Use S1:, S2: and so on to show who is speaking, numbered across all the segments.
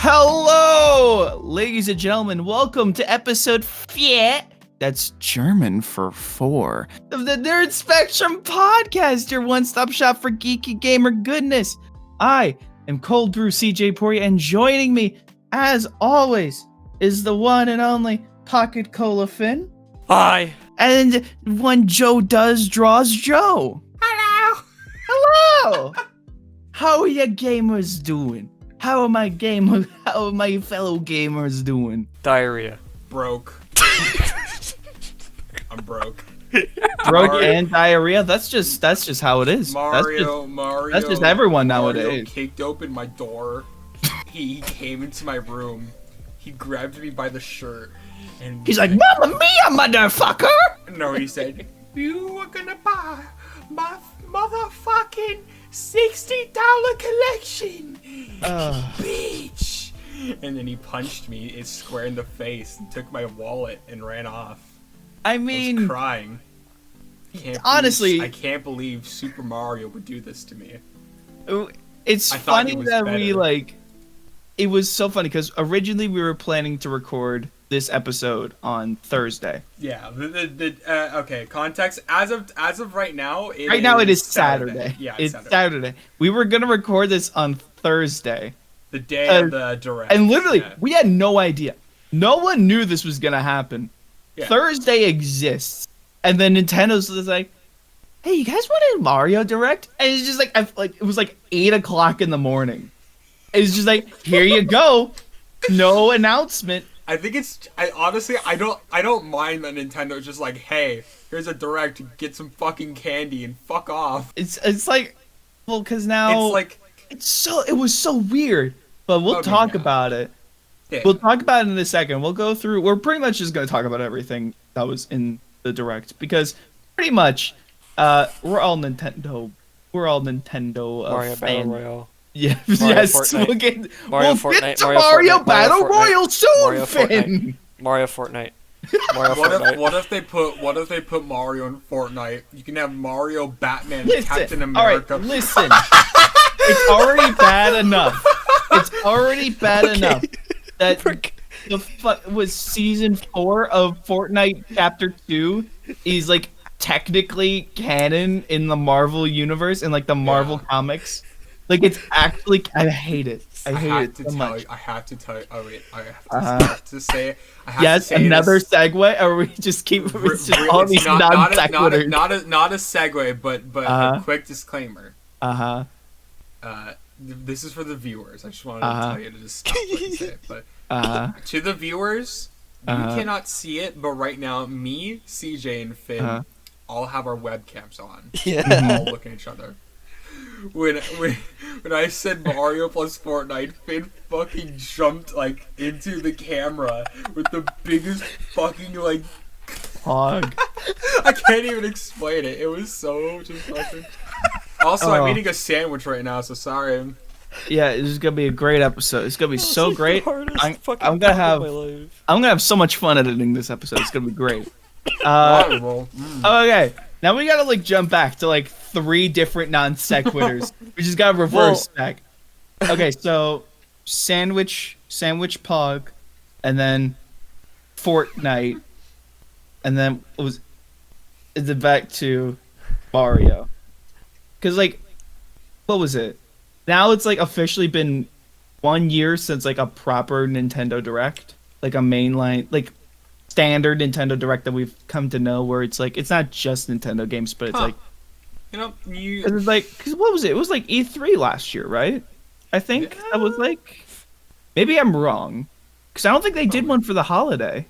S1: Hello, ladies and gentlemen. Welcome to episode 4. That's German for 4 of the Nerd Spectrum podcast, your one-stop shop for geeky gamer goodness. I am Cold Brew CJ Poirier, and joining me, as always, is the one and only PocketCola Finn.
S2: Hi.
S1: And when Joe does, draws Joe.
S2: Hello.
S1: Hello. How are you gamers doing? How are my fellow gamers doing?
S2: Diarrhea.
S3: Broke. I'm broke.
S1: Broke and diarrhea? That's just how it is.
S3: Mario.
S1: That's just everyone
S3: Mario
S1: nowadays.
S3: kicked open my door. He came into my room. He grabbed me by the shirt. And
S1: He's like, Mamma Mia, motherfucker!
S3: No, he said, you are gonna buy my motherfucking $60 collection, bitch. And then he punched me square in the face and took my wallet and ran off.
S1: I
S3: I
S1: mean,
S3: was crying.
S1: Honestly,
S3: I can't believe Super Mario would do this to me.
S1: it's
S3: I thought
S1: funny
S3: it was
S1: that
S3: better.
S1: it was so funny because originally we were planning to record this episode on Thursday.
S3: Yeah. Okay. Context. As of right now.
S1: It is Saturday.
S3: Yeah.
S1: It's Saturday. We were gonna record this on Thursday.
S3: The day of the direct.
S1: And literally,
S3: yeah.
S1: we had no idea. No one knew this was gonna happen.
S3: Yeah.
S1: Thursday exists, and then Nintendo's just like, "Hey, you guys want a Mario Direct?" And it's just like, it was like 8 o'clock in the morning. It's just like, here you go, no announcement.
S3: I think I honestly don't mind that Nintendo's just like, hey, here's a direct, get some fucking candy and fuck off.
S1: It's like, well, because now
S3: It's like
S1: it was so weird. But we'll talk about it.
S3: Yeah.
S1: We'll talk about it in a second. We'll go through. We're pretty much just gonna talk about everything that was in the direct because pretty much, we're all Nintendo. Mario
S2: Battle
S1: fan.
S2: Royale.
S1: Yeah,
S2: Mario
S1: yes.
S2: Fortnite.
S1: We'll get
S2: Mario
S1: to
S2: Fortnite.
S1: Mario Battle
S2: Fortnite.
S1: Royale soon,
S2: Mario
S1: Finn.
S2: Mario Fortnite. Mario
S3: what
S2: Fortnite.
S3: if they put Mario in Fortnite? You can have Mario, Batman,
S1: Listen,
S3: Captain America.
S1: All right, listen. It's already bad enough. It's already bad enough that was season 4 of Fortnite Chapter 2 is like technically canon in the Marvel universe and like the Marvel comics. Like it's actually, I hate it. I hate it so much.
S3: I have to tell you. Oh wait, I have to say.
S1: Yes, another segue, or we just keep all these non sequiturs.
S3: Not a segue, but a quick disclaimer. This is for the viewers. I just wanted to tell you to just stop what you say. But to the viewers, you cannot see it, but right now, me, CJ, and Finn all have our webcams on.
S2: Yeah.
S3: All looking at each other. When I said Mario plus Fortnite, Finn fucking jumped like into the camera with the biggest fucking like
S1: hog.
S3: I can't even explain it. It was so just fucking. Also, I'm eating a sandwich right now, so sorry.
S1: Yeah, this is gonna be a great episode. It's gonna be so great. I'm gonna
S2: my
S1: have so much fun editing this episode. It's gonna be great.
S3: Horrible.
S1: Okay, now we gotta like jump back to like 3 different non sequiturs. We just gotta reverse back. Okay, so sandwich pog, and then Fortnite, and then is it back to Mario? Cause like, what was it? Now it's like officially been 1 year since like a proper Nintendo Direct, like a mainline, like standard Nintendo Direct that we've come to know, where it's like it's not just Nintendo games, but it's like,
S3: you know,
S1: cause it's like, cause what was it? It was like E3 last year, right? I think that was like, maybe I'm wrong, cause I don't think they did one for the holiday.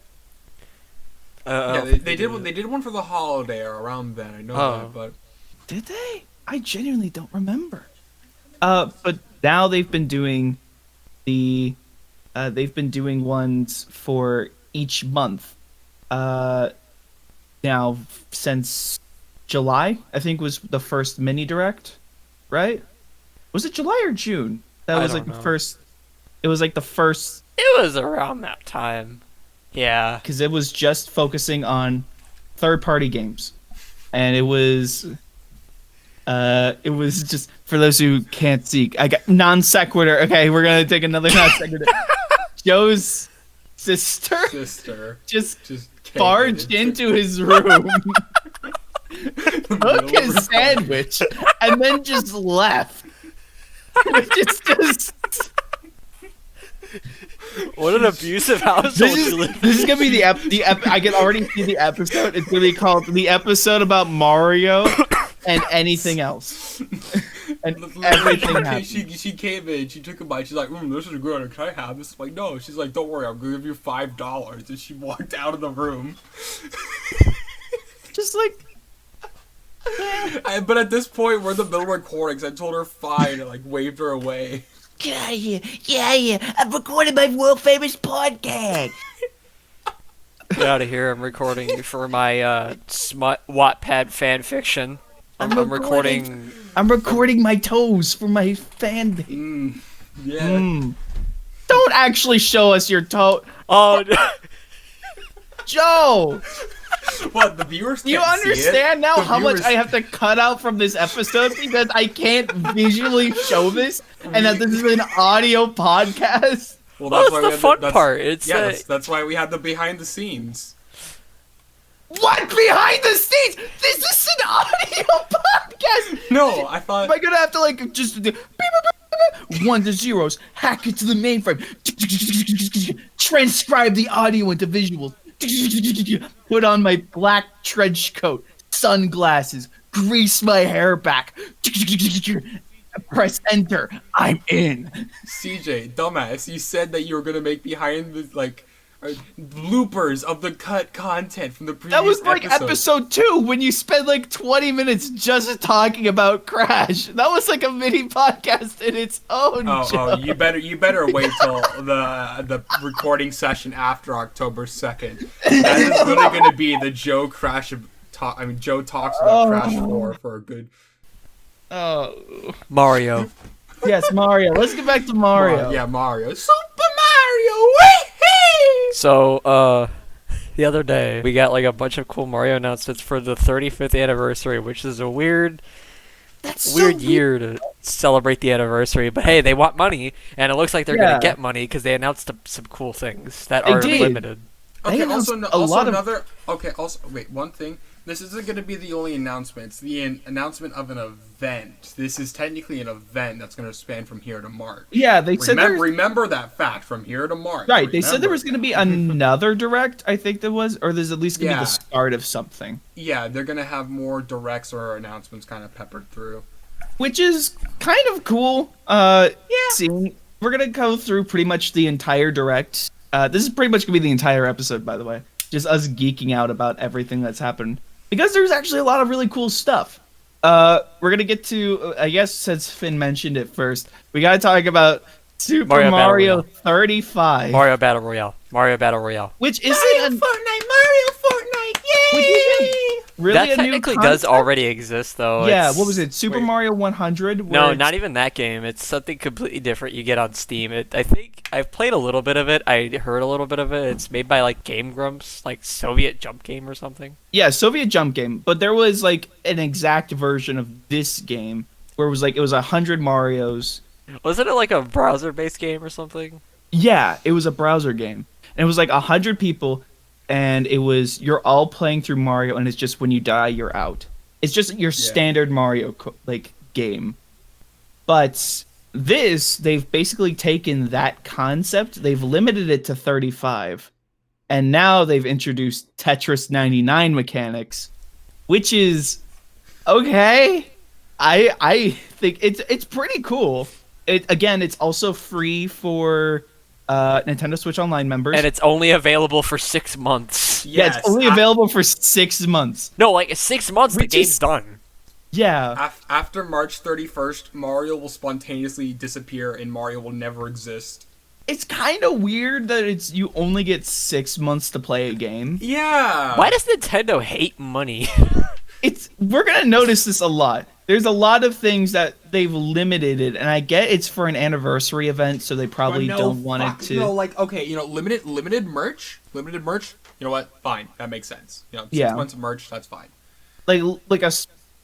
S3: Yeah, they did one for the holiday or around then. I know that, but
S1: did they? I genuinely don't remember. But now they've been doing ones for each month. Now since July, I think was the first mini direct, right? Was it July or June? That was like the first. It was like the first.
S2: It was around that time. Yeah.
S1: Because it was just focusing on third-party games, and it was. It was just for those who can't see. I got non sequitur. Okay, we're gonna take another non sequitur. Joe's sister just barged into his room, took his sandwich, and then just left. Which is just.
S2: What an abusive household you live in.
S1: This is gonna be the I can already see the episode. It's gonna be called the episode about Mario and anything else. And everything happened.
S3: She came in, she took a bite, she's like, this is good, can I have this? I'm like, no. She's like, don't worry, I'm gonna give you $5. And she walked out of the room.
S1: Just like
S3: But at this point, we're in the middle of recording, so I told her fine and like waved her away.
S4: Get out of here. Get out of here. I'm recording my world famous podcast.
S2: Get out of here. I'm recording for my smut Wattpad fan fiction. I'm recording.
S1: I'm recording my toes for my fan base.
S3: Yeah.
S1: Don't actually show us your toe.
S2: Oh,
S1: Joe!
S3: What, the viewers can't
S1: You understand now
S3: The
S1: how much
S3: viewers-
S1: I have to cut out from this episode because I can't visually show this and that this is an audio podcast?
S3: Well,
S2: well,
S3: why
S2: that's
S3: we
S2: the
S3: had
S2: fun
S3: that's-
S2: part. It's
S3: Yeah, that's why we had the behind the scenes.
S1: What behind the scenes? This is an audio podcast.
S3: No, I thought...
S1: Am I gonna have to like just do beep, beep, beep, beep, 1 to 0s, hack it to the mainframe, transcribe the audio into visuals, put on my black trench coat, sunglasses, grease my hair back, press enter. I'm in.
S3: CJ, dumbass, you said that you were gonna make behind the, like, bloopers of the cut content from the previous
S1: That was like
S3: episode.
S1: episode 2 when you spent like 20 minutes just talking about Crash. That was like a mini podcast in its own.
S3: Oh, you better wait till the recording session after October 2nd. That is really gonna be the Joe Crash Joe talks about Crash 4 for a good.
S1: Oh.
S2: Mario.
S1: Yes, Mario. Let's get back to Mario.
S3: Yeah, Mario. Super Mario. Wee-hee!
S2: So, the other day we got like a bunch of cool Mario announcements for the 35th anniversary, which is a weird year to celebrate the anniversary. But hey, they want money, and it looks like they're gonna get money because they announced some cool things that are limited.
S1: They
S3: Okay, also,
S1: announced a lot of-
S3: another. Okay, also, wait, one thing. This isn't going to be the only announcement. It's the announcement of an event. This is technically an event that's going to span from here to March.
S1: Yeah, they said
S3: Remember that fact, from here to March.
S1: right. They said there
S3: Remember
S1: was going to be another direct. I think there was, or there's at least going to be
S3: Yeah.
S1: the start of something,
S3: Yeah, they're going to have more directs or announcements kind of peppered through.
S1: which is kind of cool. Seeing we're gonna go through pretty much the entire direct. This is pretty much gonna be the entire episode, by the way. Just us geeking out about everything that's happened. Because there's actually a lot of really cool stuff. We're gonna get to, I guess, since Finn mentioned it first, we gotta talk about Super Mario 35.
S2: Mario Battle Royale.
S1: Which isn't
S3: Mario Fortnite,
S1: which isn't really
S2: That
S1: a new
S2: technically does
S1: concept?
S2: already exist, though.
S1: Yeah,
S2: It's-
S1: what was it? Super
S3: Wait.
S1: Mario 100?
S2: No,
S1: where
S2: not even that game. It's something completely different you get on Steam. I think I've played a little bit of it. I heard a little bit of it. It's made by like Game Grumps, like Soviet Jump Game or something.
S1: Yeah, Soviet Jump Game. But there was like an exact version of this game where it was 100 Marios.
S2: Wasn't it like a browser-based game or something?
S1: Yeah, it was a browser game. And it was like 100 people, and it was you're all playing through Mario, and it's just when you die, you're out. It's just your standard Mario game. But this, they've basically taken that concept, they've limited it to 35, and now they've introduced Tetris 99 mechanics, which is okay. I think it's pretty cool. It's also free for Nintendo Switch Online members.
S2: And it's only available for 6 months.
S1: Yeah, it's only available for 6 months.
S2: No, like 6 months, the
S1: Which
S2: game's
S1: is-
S2: done.
S1: Yeah.
S3: After March 31st, Mario will spontaneously disappear and Mario will never exist.
S1: It's kind of weird that you only get 6 months to play a game.
S3: Yeah.
S2: Why does Nintendo hate money?
S1: We're gonna notice this a lot. There's a lot of things that they've limited it, and I get it's for an anniversary event, so they probably don't want it to.
S3: Limited merch. You know what? Fine, that makes sense. 6
S1: Yeah.
S3: months of merch, that's fine.
S1: like a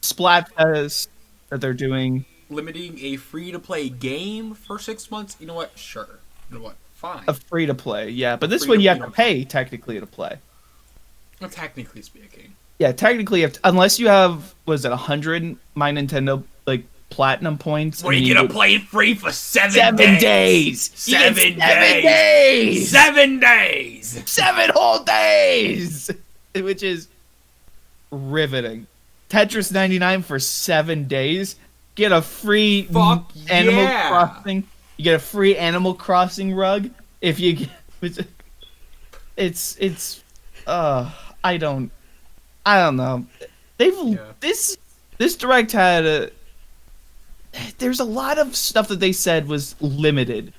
S1: Splatfest. that they're doing
S3: limiting a free-to-play game for 6 months. You know what? Sure. You know what? Fine.
S1: a free to play. Yeah, but this
S3: Free
S1: one
S3: to-
S1: you have
S3: you
S1: to
S3: know,
S1: pay technically to play.
S3: Well, technically speaking.
S1: Yeah, technically, unless you have, was it 100 My Nintendo like platinum points?
S3: What, are
S1: and
S3: you
S1: then
S3: gonna play it free for 7
S1: 7 days? You get
S3: 7
S1: 7
S3: days.
S1: days.
S3: 7 days.
S1: 7 whole days, which is riveting. Tetris 99 for 7 days. Get a free
S3: Fuck
S1: Animal
S3: yeah.
S1: Crossing. You get a free Animal Crossing rug if you get. It's I don't know. This direct had there's a lot of stuff that they said was limited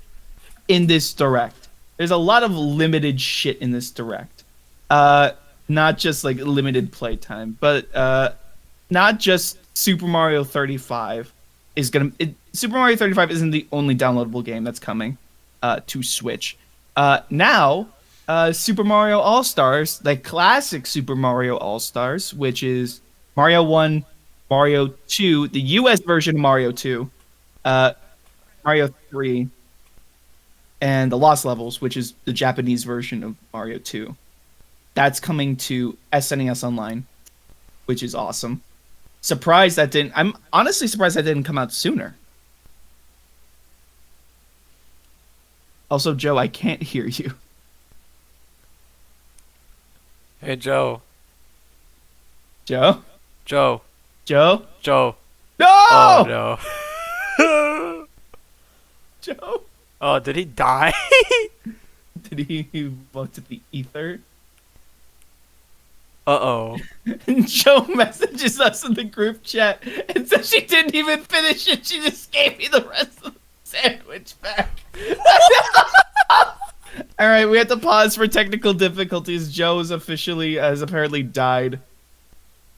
S1: in this direct. There's a lot of limited shit in this direct. Not just like limited playtime, but not just Super Mario 35 is gonna. Super Mario 35 isn't the only downloadable game that's coming to Switch. Now, Super Mario All Stars, the classic Super Mario All Stars, which is Mario 1, Mario 2, the US version of Mario 2, Mario 3, and the Lost Levels, which is the Japanese version of Mario 2. That's coming to SNES Online, which is awesome. I'm honestly surprised that didn't come out sooner. Also, Joe, I can't hear you.
S2: Hey, Joe.
S1: Joe?
S2: Joe.
S1: Joe?
S2: Joe.
S1: No!
S2: Oh, no.
S1: Joe?
S2: Oh, did he die?
S1: Did he walk to the ether?
S2: Uh-oh.
S1: And Joe messages us in the group chat and says she didn't even finish it. She just gave me the rest of the sandwich back. All right, we have to pause for technical difficulties. Joe has apparently died.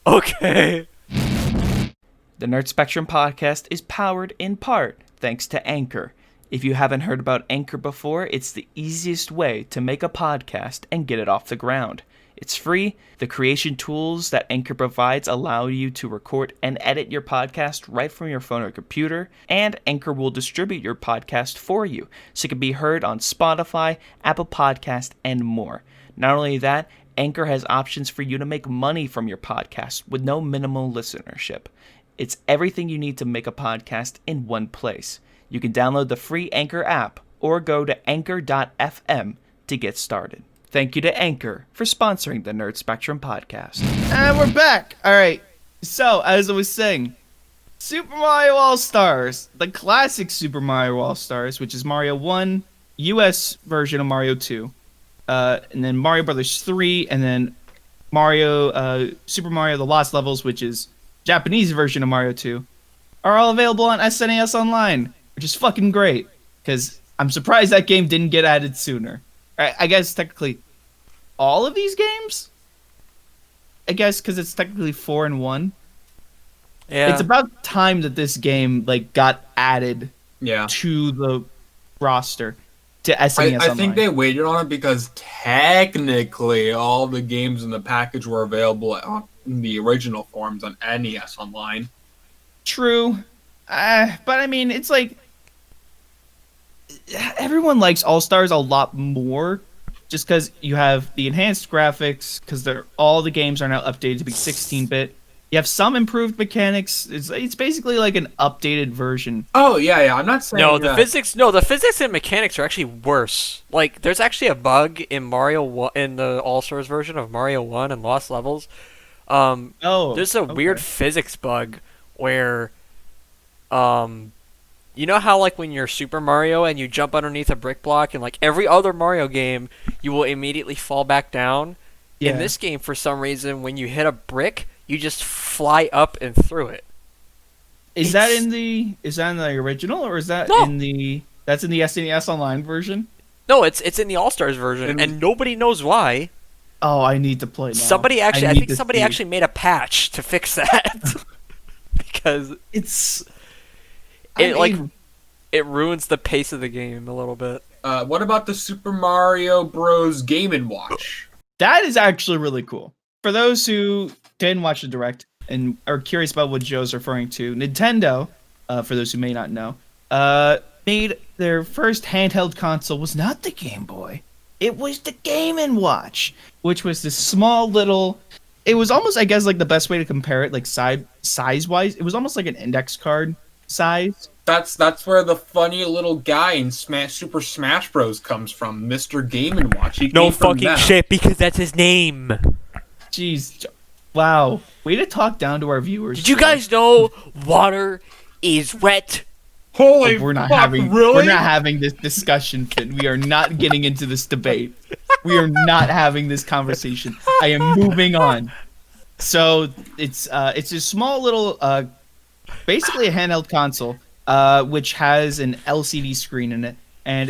S2: Okay.
S1: The Nerd Spectrum podcast is powered in part thanks to Anchor. If you haven't heard about Anchor before, it's the easiest way to make a podcast and get it off the ground. It's free. The creation tools that Anchor provides allow you to record and edit your podcast right from your phone or computer, and Anchor will distribute your podcast for you so it can be heard on Spotify, Apple Podcast, and more. Not only that, Anchor has options for you to make money from your podcast with no minimal listenership. It's everything you need to make a podcast in one place. You can download the free Anchor app or go to anchor.fm to get started. Thank you to Anchor for sponsoring the Nerd Spectrum podcast. And we're back. All right. So, as I was saying, Super Mario All-Stars, the classic Super Mario All-Stars, which is Mario 1, US version of Mario 2, and then Mario Brothers 3, and then Super Mario The Lost Levels, which is Japanese version of Mario 2, are all available on SNES Online, which is fucking great, because I'm surprised that game didn't get added sooner. I guess technically all of these games? I guess because it's technically 4 in 1.
S2: Yeah.
S1: It's about time that this game got added
S3: Yeah.
S1: to the roster to SNES
S3: I
S1: Online.
S3: think they waited on it because technically all the games in the package were available in the original forms on NES Online.
S1: True. But I mean, it's like everyone likes All-Stars a lot more just because you have the enhanced graphics, because all the games are now updated to be 16-bit. You have some improved mechanics. It's basically like an updated version.
S3: Oh, yeah. I'm not saying
S2: No,
S3: that.
S2: the physics and mechanics are actually worse. Like, there's actually a bug in Mario 1, in the All-Stars version of Mario 1 and Lost Levels. There's a weird physics bug where, you know how, like, when you're Super Mario and you jump underneath a brick block, and, like, every other Mario game, you will immediately fall back down?
S1: Yeah.
S2: In this game, for some reason, when you hit a brick, you just fly up and through it.
S1: Is that in the original, or is that
S2: No.
S1: that's in the SNES Online version?
S2: No, it's in the All-Stars version, and nobody knows why.
S1: Oh, I need to play now.
S2: I think somebody
S1: see.
S2: actually made a patch to fix that. Because it ruins the pace of the game a little bit.
S3: What about the Super Mario Bros. Game & Watch?
S1: That is actually really cool. For those who didn't watch the direct, and are curious about what Joe's referring to, Nintendo, for those who may not know, made their first handheld console was not the Game Boy. It was the Game & Watch, which was this small little... It was almost, I guess, like the best way to compare it, like size-wise. It was almost like an index card size.
S3: That's where the funny little guy in Super Smash Bros. Comes from, Mr. Game & Watch. He
S2: No
S3: came from
S2: fucking
S3: them.
S2: shit, because that's his name.
S1: Jeez. Wow. Way to talk down to our viewers.
S2: Did you
S1: Joe.
S2: guys know water is wet?
S3: Holy
S1: We're not
S3: fuck,
S1: having
S3: really?
S1: we're not having this discussion, Finn. We are not getting into this debate. We are not having this conversation. I am moving on. So it's a small little basically a handheld console which has an LCD screen in it, and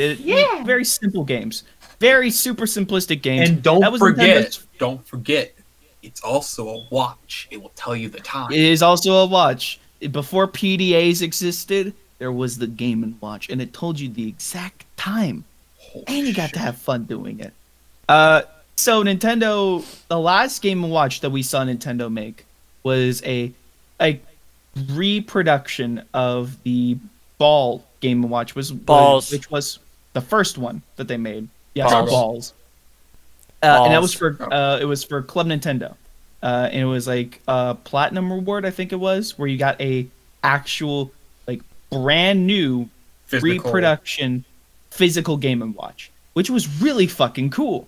S1: very simple games. Very super simplistic games.
S3: And
S1: That was Nintendo's-
S3: don't forget, it's also a watch. It will tell you the time.
S1: It is also a watch. Before PDAs existed, there was the Game & Watch, and it told you the exact time. And you got to have fun doing it. So Nintendo, the last Game & Watch that we saw Nintendo make was a reproduction of the Ball Game & Watch,
S2: Balls.
S1: which was the first one that they made. Yes,
S2: Balls.
S1: Balls. And that was
S2: Balls.
S1: for it was for Club Nintendo. And it was like a platinum reward, I think it was, where you got a actual like brand new reproduction physical Game & Watch, which was really fucking cool.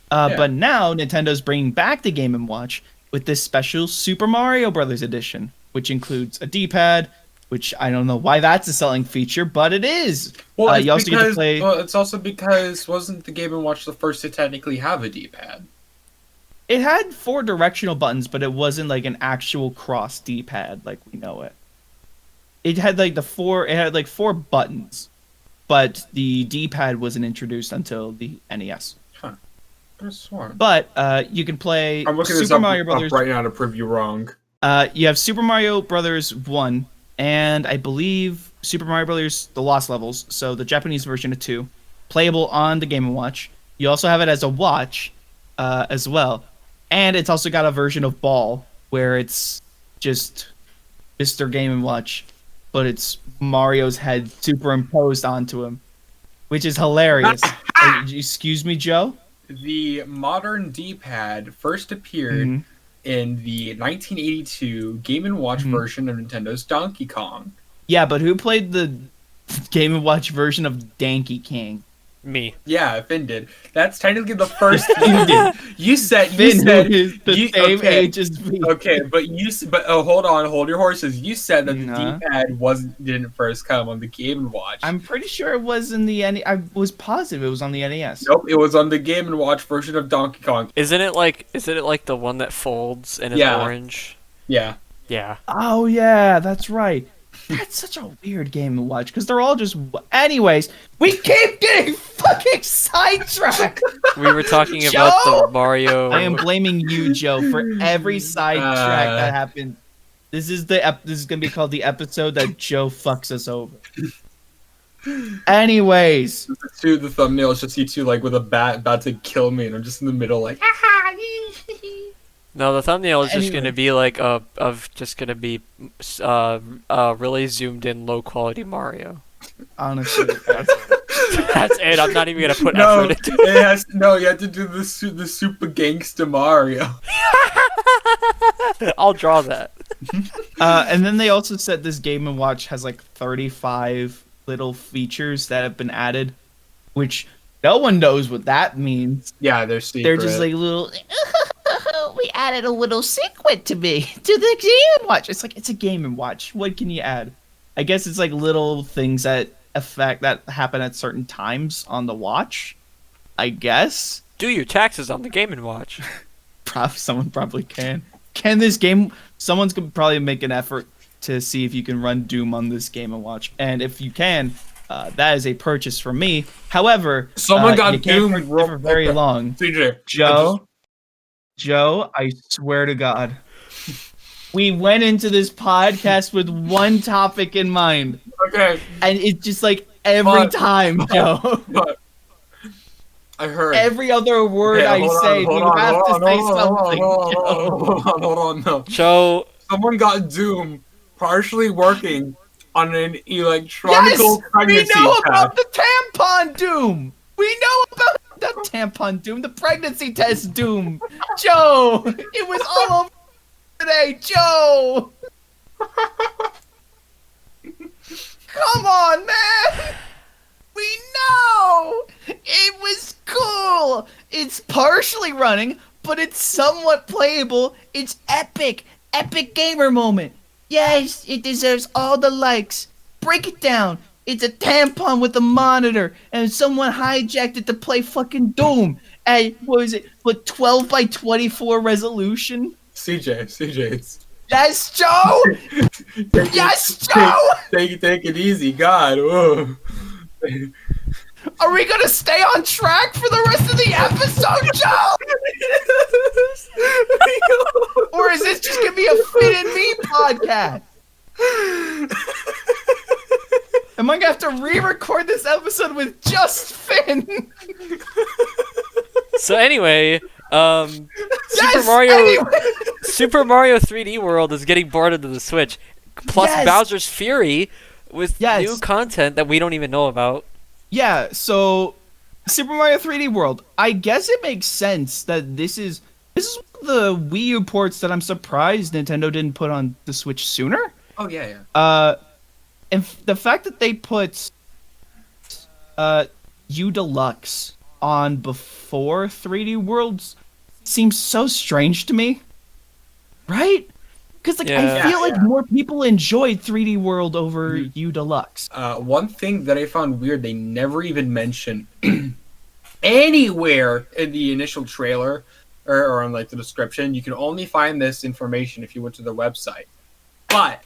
S1: But now Nintendo's bringing back the Game & Watch with this special Super Mario Brothers edition, which includes a D-pad, which I don't know why that's a selling feature, but it is.
S3: Well, it's
S1: you also get to play.
S3: Well, it's also because wasn't the Game & Watch the first to technically have a D-pad?
S1: It had 4 directional buttons, but it wasn't like an actual cross D-pad like we know it. It had like 4 buttons, but the D-pad wasn't introduced until the NES.
S3: Huh. I sworn.
S1: But you can play
S3: I'm looking
S1: Super
S3: this up,
S1: Mario Brothers.
S3: up right now to prove you wrong.
S1: You have Super Mario Brothers 1, and I believe Super Mario Brothers The Lost Levels, so the Japanese version of 2, playable on the Game & Watch. You also have it as a watch as well. And it's also got a version of Ball, where it's just Mr. Game & Watch, but it's Mario's head superimposed onto him, which is hilarious. Excuse me, Joe?
S3: The modern D-pad first appeared in the 1982 Game & Watch version of Nintendo's Donkey Kong.
S1: Yeah, but who played the Game & Watch version of Donkey King?
S2: Me.
S3: Yeah, Finn did. That's technically the first you did. You said
S1: Finn, who is the same age as me.
S3: Okay, but hold your horses. You said that the D-pad didn't first come on the Game & Watch.
S1: I'm pretty sure it was in the I was positive it was on the NES.
S3: Nope, it was on the Game & Watch version of Donkey Kong.
S2: Isn't it like the one that folds and is orange?
S3: Yeah.
S2: Yeah.
S1: Oh yeah, that's right. That's such a weird game to watch because they're all just. Anyways, we keep getting fucking sidetracked.
S2: We were talking about the Mario.
S1: I am blaming you, Joe, for every sidetrack that happened. This is gonna be called the episode that Joe fucks us over. Anyways,
S3: The thumbnail is just you two like with a bat about to kill me, and I'm just in the middle like.
S2: No, the thumbnail is just gonna be like really zoomed in low quality Mario.
S1: Honestly,
S2: That's it. I'm not even gonna put
S3: No,
S2: effort into it.
S3: it has no. You have to do the super gangsta Mario.
S2: I'll draw that.
S1: and then they also said this Game & Watch has like 35 little features that have been added, which no one knows what that means.
S3: Yeah, they're secret.
S1: They're just like little.
S4: We added a little secret to me to the Game Watch.
S1: It's like it's a Game & Watch. What can you add? I guess it's like little things that happen at certain times on the watch. I guess.
S2: Do your taxes on the Game & Watch.
S1: Someone probably can. Can this game? Someone's gonna probably make an effort to see if you can run Doom on this Game & Watch, and if you can, that is a purchase from me. However,
S3: someone got
S1: you can't
S3: Doom
S1: purchase it for very long.
S3: CJ,
S1: Joe, I swear to God, we went into this podcast with one topic in mind.
S3: Okay.
S1: And it's just like every time, Joe.
S3: I heard.
S1: Every other word I say, you have to say something.
S3: Hold on, no.
S2: Joe,
S3: someone got Doom partially working on an
S1: Yes,
S3: electronical
S1: we
S3: pregnancy
S1: know
S3: test.
S1: about the tampon doom. We know about the tampon doom, the pregnancy test doom. Joe, it was all over today, Joe. Come on, man. We know it was cool. It's partially running, but it's somewhat playable. It's epic. Epic gamer moment. Yes, it deserves all the likes. Break it down. It's a tampon with a monitor, and someone hijacked it to play fucking Doom. At, what was it? What, 12 by 24 resolution?
S3: CJ, it's
S1: Yes, Joe! Yes, Joe!
S3: take it easy, God. Whoa.
S1: Are we gonna stay on track for the rest of the episode, Joe? Or is this just gonna be a Finn and Me podcast? Am I gonna have to re-record this episode with just Finn?
S2: So anyway,
S1: Yes,
S2: Super
S1: anyway.
S2: Mario 3D World is getting ported to the Switch, plus
S1: Yes.
S2: Bowser's Fury with
S1: Yes.
S2: new content that we don't even know about.
S1: Yeah, so Super Mario 3D World. I guess it makes sense that this is one of the Wii U ports that I'm surprised Nintendo didn't put on the Switch sooner.
S3: Oh yeah.
S1: And the fact that they put U Deluxe on before 3D Worlds seems so strange to me. Right? Because like
S2: Yeah.
S1: I feel like more people enjoyed 3D World over U Deluxe.
S3: One thing that I found weird, they never even mentioned anywhere in the initial trailer or on like the description. You can only find this information if you went to their website. But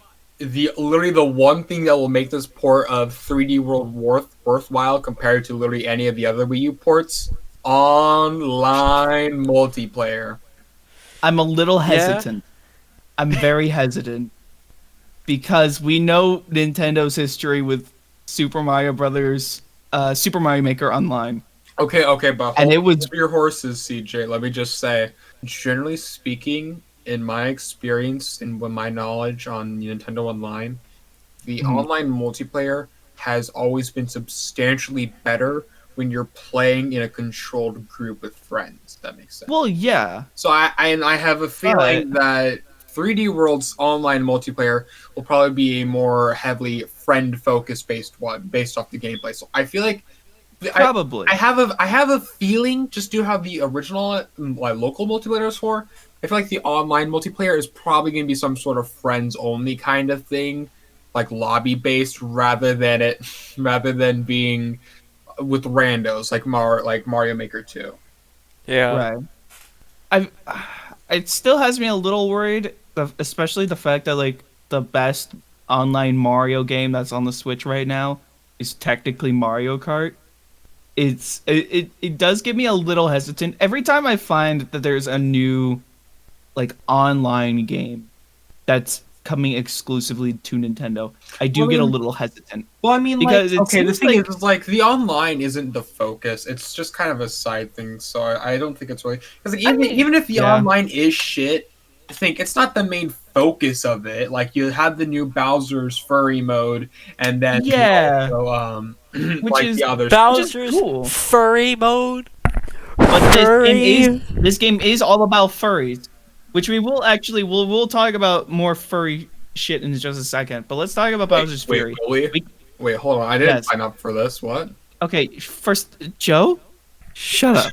S3: literally the one thing that will make this port of 3D World worthwhile compared to literally any of the other Wii U ports, online multiplayer.
S1: I'm a little
S2: Yeah.
S1: hesitant. I'm very hesitant because we know Nintendo's history with Super Mario Brothers, Super Mario Maker Online.
S3: Okay, but
S1: And
S3: hold
S1: it was-
S3: your horses, CJ. Let me just say, generally speaking, in my experience and with my knowledge on Nintendo Online, the online multiplayer has always been substantially better when you're playing in a controlled group with friends. If that makes sense.
S1: Well, yeah.
S3: So I have a feeling that 3D World's online multiplayer will probably be a more heavily friend-focused based one, based off the gameplay. So I feel like
S1: Probably.
S3: I have a feeling, just due to how the original local multiplayer is for. I feel like the online multiplayer is probably going to be some sort of friends only kind of thing, like lobby based, rather than being with randos like Mario Maker 2.
S2: Yeah.
S1: Right. It still has me a little worried, especially the fact that like the best online Mario game that's on the Switch right now is technically Mario Kart. It does get me a little hesitant every time I find that there's a new like online game that's coming exclusively to Nintendo. I do get a little hesitant.
S3: Well, I mean,
S1: Because it
S3: the
S1: seems
S3: thing
S1: like-
S3: is, like, the online isn't the focus. It's just kind of a side thing. So I don't think it's really because even if the
S1: yeah.
S3: online is shit, I think it's not the main focus of it. Like, you have the new Bowser's furry mode, and then
S1: Yeah.
S3: also,
S1: Which
S3: like
S1: is
S3: the others.
S2: Bowser's
S1: cool.
S2: furry mode.
S1: But
S2: Furry.
S1: this game is all about furries, which we will actually we'll talk about more furry shit in just a second. But let's talk about Bowser's Fury.
S3: Wait, hold on. I didn't
S1: Yes.
S3: sign up for this. What?
S1: Okay, first, Joe, shut up.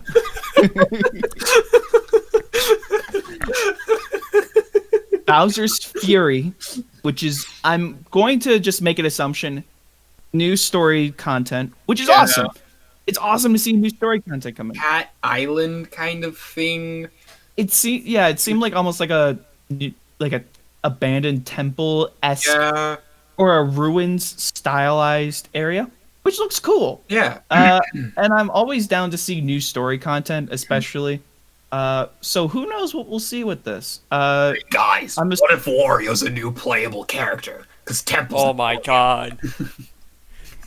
S1: Bowser's Fury, which is I'm going to just make an assumption, new story content, which is
S3: Yeah.
S1: awesome. It's awesome to see new story content come in.
S3: Cat Island kind of thing.
S1: It seemed like almost like a abandoned temple esque
S3: Yeah.
S1: or a ruins stylized area, which looks cool.
S3: Yeah.
S1: And I'm always down to see new story content, especially. So who knows what we'll see with this?
S3: Guys,
S1: I'm just-
S3: what if Wario's a new playable character? Because Temple's
S2: Oh my god.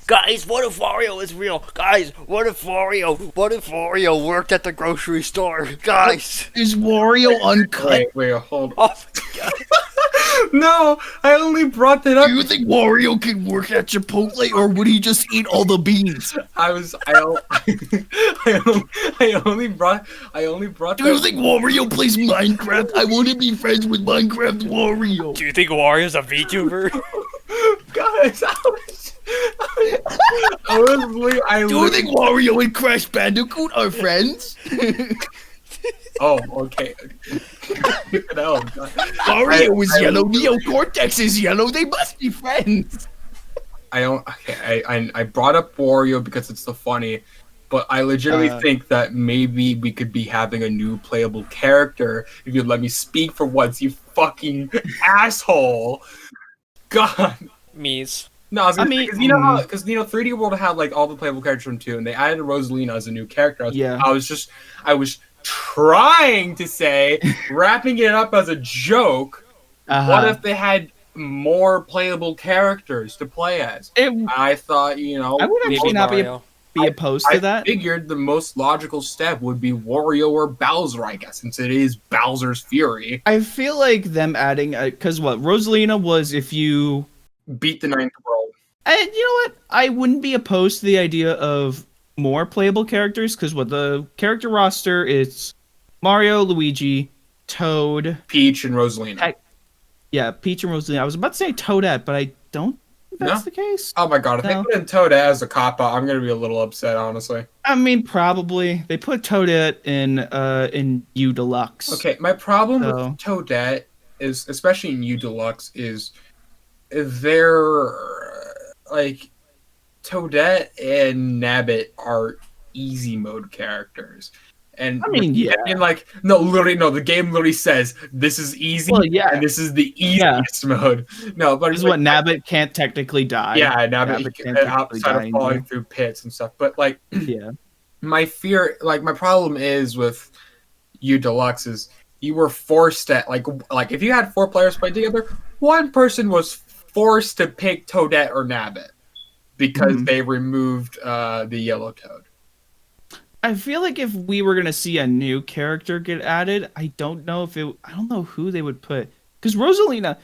S2: Guys, what if Wario is real? Guys, what if Wario worked at the grocery store? Guys.
S1: Is Wario uncut?
S3: Wait, hold.
S2: Oh,
S3: No, I only brought that up.
S1: Do you think Wario can work at Chipotle, or would he just eat all the beans?
S3: I only brought
S1: Do you
S3: that.
S1: think Wario plays Minecraft? I want to be friends with Minecraft Wario.
S2: Do you think Wario's a VTuber?
S3: Guys,
S1: Do you think Wario and Crash Bandicoot are friends?
S3: Oh, okay. No,
S1: Wario is yellow, Neocortex is yellow. They must be friends.
S3: I brought up Wario because it's so funny, but I legitimately think that maybe we could be having a new playable character if you'd let me speak for once, you fucking asshole. God.
S2: Mies.
S3: No, I mean, because you know how, 3D World had like all the playable characters from 2, and they added Rosalina as a new character. I was trying to say, wrapping it up as a joke. What if they had more playable characters to play as? I thought,
S1: I would actually not be opposed to that.
S3: I figured the most logical step would be Wario or Bowser, I guess, since it is Bowser's Fury.
S1: I feel like them adding, because Rosalina was if you
S3: beat the 9th world.
S1: And you know what? I wouldn't be opposed to the idea of more playable characters, because the character roster is Mario, Luigi, Toad,
S3: Peach, and Rosalina.
S1: Yeah, Peach and Rosalina. I was about to say Toadette, but I don't think that's the case.
S3: Oh my god, if they put in Toadette as a cop-out, I'm gonna be a little upset, honestly.
S1: I mean, probably. They put Toadette in U Deluxe.
S3: Okay, my problem with Toadette is, especially in U Deluxe, is they're like Toadette and Nabbit are easy mode characters. And
S1: I mean, yeah.
S3: And the game literally says this is easy, and this is the easiest mode. No, but
S1: this is what Nabbit can't technically die.
S3: Yeah, Nabbit can't outside of falling through pits and stuff. But my problem is with U Deluxe is you were forced to like if you had 4 players playing together, one person was forced to pick Toadette or Nabbit because they removed the yellow Toad.
S1: I feel like if we were gonna see a new character get added, I don't know who they would put, because Rosalina,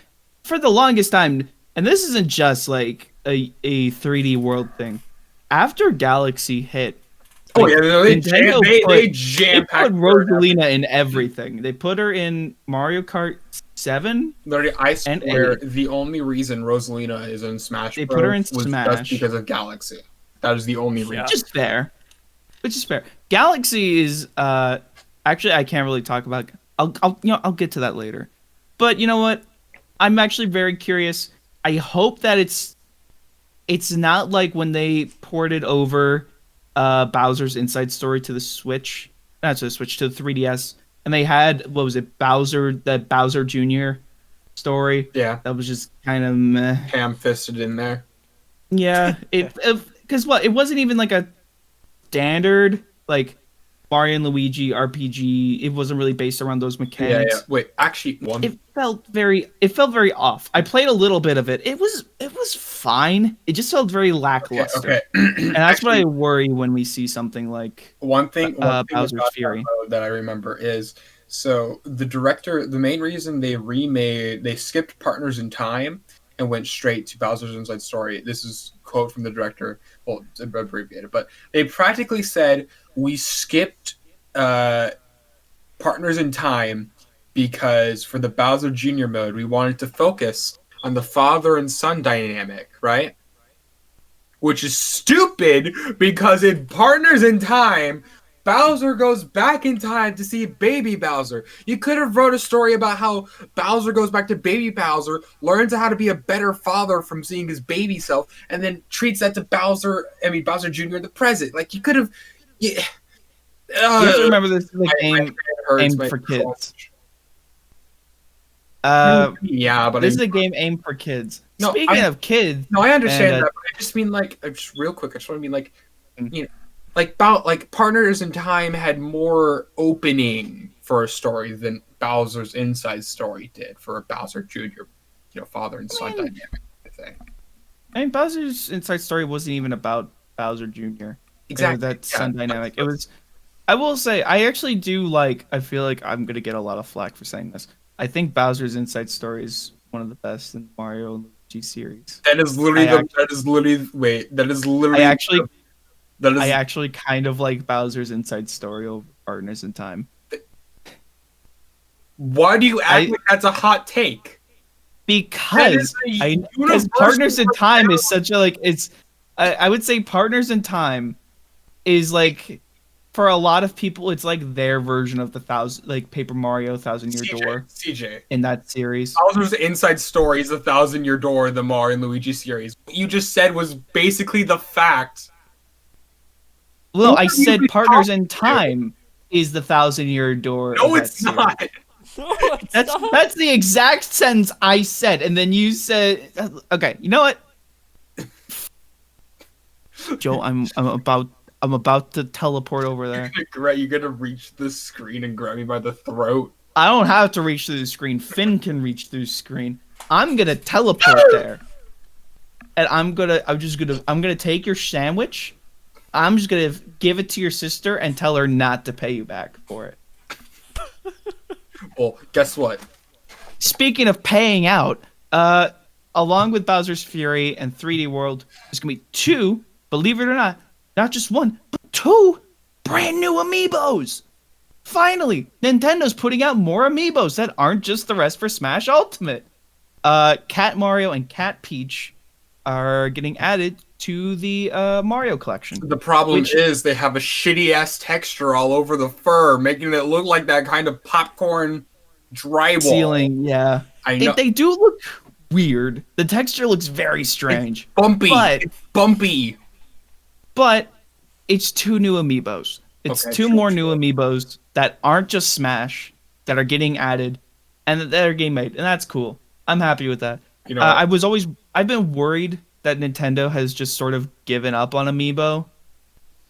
S1: for the longest time, and this isn't just like a 3D World thing. After Galaxy hit,
S3: they jam-packed
S1: Rosalina in everything. They put her in Mario Kart 7.
S3: I swear, the only reason Rosalina is in Smash Bros.
S1: Put her in
S3: was
S1: Smash
S3: just because of Galaxy. That is the only reason.
S1: Which is fair. Galaxy is actually, I can't really talk about. I'll get to that later. But you know what? I'm actually very curious. I hope that it's not like when they ported over Bowser's Inside Story to the Switch, not to the Switch, to the 3DS, and they had that Bowser Jr. story.
S3: Yeah,
S1: that was just kind of meh.
S3: Ham-fisted in there.
S1: Yeah, because it wasn't even like a standard like Mario and Luigi RPG. It wasn't really based around those mechanics.
S3: Yeah. Wait, actually,
S1: it felt very off. I played a little bit of it. It was fine. It just felt very lackluster.
S3: Okay.
S1: And that's what I worry when we see something like
S3: one thing
S1: Bowser's Fury
S3: that I remember is, so the main reason they skipped Partners in Time and went straight to Bowser's Inside Story. This is a quote from the director. Well, it's abbreviated, but they practically said, we skipped Partners in Time because for the Bowser Jr. mode, we wanted to focus on the father and son dynamic, right? Which is stupid, because in Partners in Time, Bowser goes back in time to see baby Bowser. You could have wrote a story about how Bowser goes back to baby Bowser, learns how to be a better father from seeing his baby self, and then treats that to Bowser Jr. in the present. Like, you could have...
S1: you have to remember, this is a game aimed for kids.
S3: But
S1: this is a game aimed for kids. Speaking of kids...
S3: No, I understand that, but I just mean, just real quick, I just want to mean, like Partners in Time had more opening for a story than Bowser's Inside Story did for a Bowser Jr., father and son dynamic, I think.
S1: I mean, Bowser's Inside Story wasn't even about Bowser Jr.
S3: Exactly.
S1: That son dynamic. It was. I will say, I actually do I feel like I'm gonna get a lot of flack for saying this. I think Bowser's Inside Story is one of the best in the Mario and Luigi series.
S3: That is literally
S1: I
S3: that
S1: I
S3: is
S1: actually
S3: that
S1: I
S3: is
S1: actually kind of like Bowser's Inside Story over Partners in Time.
S3: why do you act
S1: I
S3: like that's a hot take? That is
S1: because
S3: a
S1: I because
S3: universal
S1: Partners in Time is such a like it's I would say Partners in Time is like for a lot of people it's like their version of the thousand like Paper Mario Thousand Year Door
S3: CJ.
S1: in that series.
S3: Bowser's Inside Story is the Thousand Year Door, the Mario and Luigi series. What you just said was basically the fact. Who
S1: Well, I
S3: are you
S1: said
S3: even
S1: Partners in
S3: talking to?
S1: Time is the Thousand Year Door of
S3: No,
S1: that
S3: it's
S1: series.
S3: not.
S2: No, it's not.
S1: That's the exact sentence I said, and then you said, "Okay, you know what, Joe? I'm about to teleport over there.
S3: You're gonna reach the screen and grab me by the throat.
S1: I don't have to reach through the screen. Finn can reach through the screen. I'm gonna teleport there, and I'm gonna take your sandwich. I'm just gonna give it to your sister and tell her not to pay you back for it."
S3: Well, guess what?
S1: Speaking of paying out, along with Bowser's Fury and 3D World, there's gonna be two, believe it or not just one, but two brand new amiibos. Finally, Nintendo's putting out more amiibos that aren't just the rest for Smash Ultimate. Cat Mario and Cat Peach are getting added to the Mario collection.
S3: The problem is they have a shitty ass texture all over the fur, making it look like that kind of popcorn drywall.
S1: Ceiling, yeah.
S3: I know.
S1: They do look weird. The texture looks very strange.
S3: Bumpy.
S1: But-
S3: It's bumpy.
S1: But it's two new amiibos. It's
S3: Okay,
S1: two
S3: true,
S1: more new amiibos that aren't just Smash that are getting added and that are getting made, and that's cool. I'm happy with that.
S3: You know,
S1: I've been worried that Nintendo has just sort of given up on amiibo,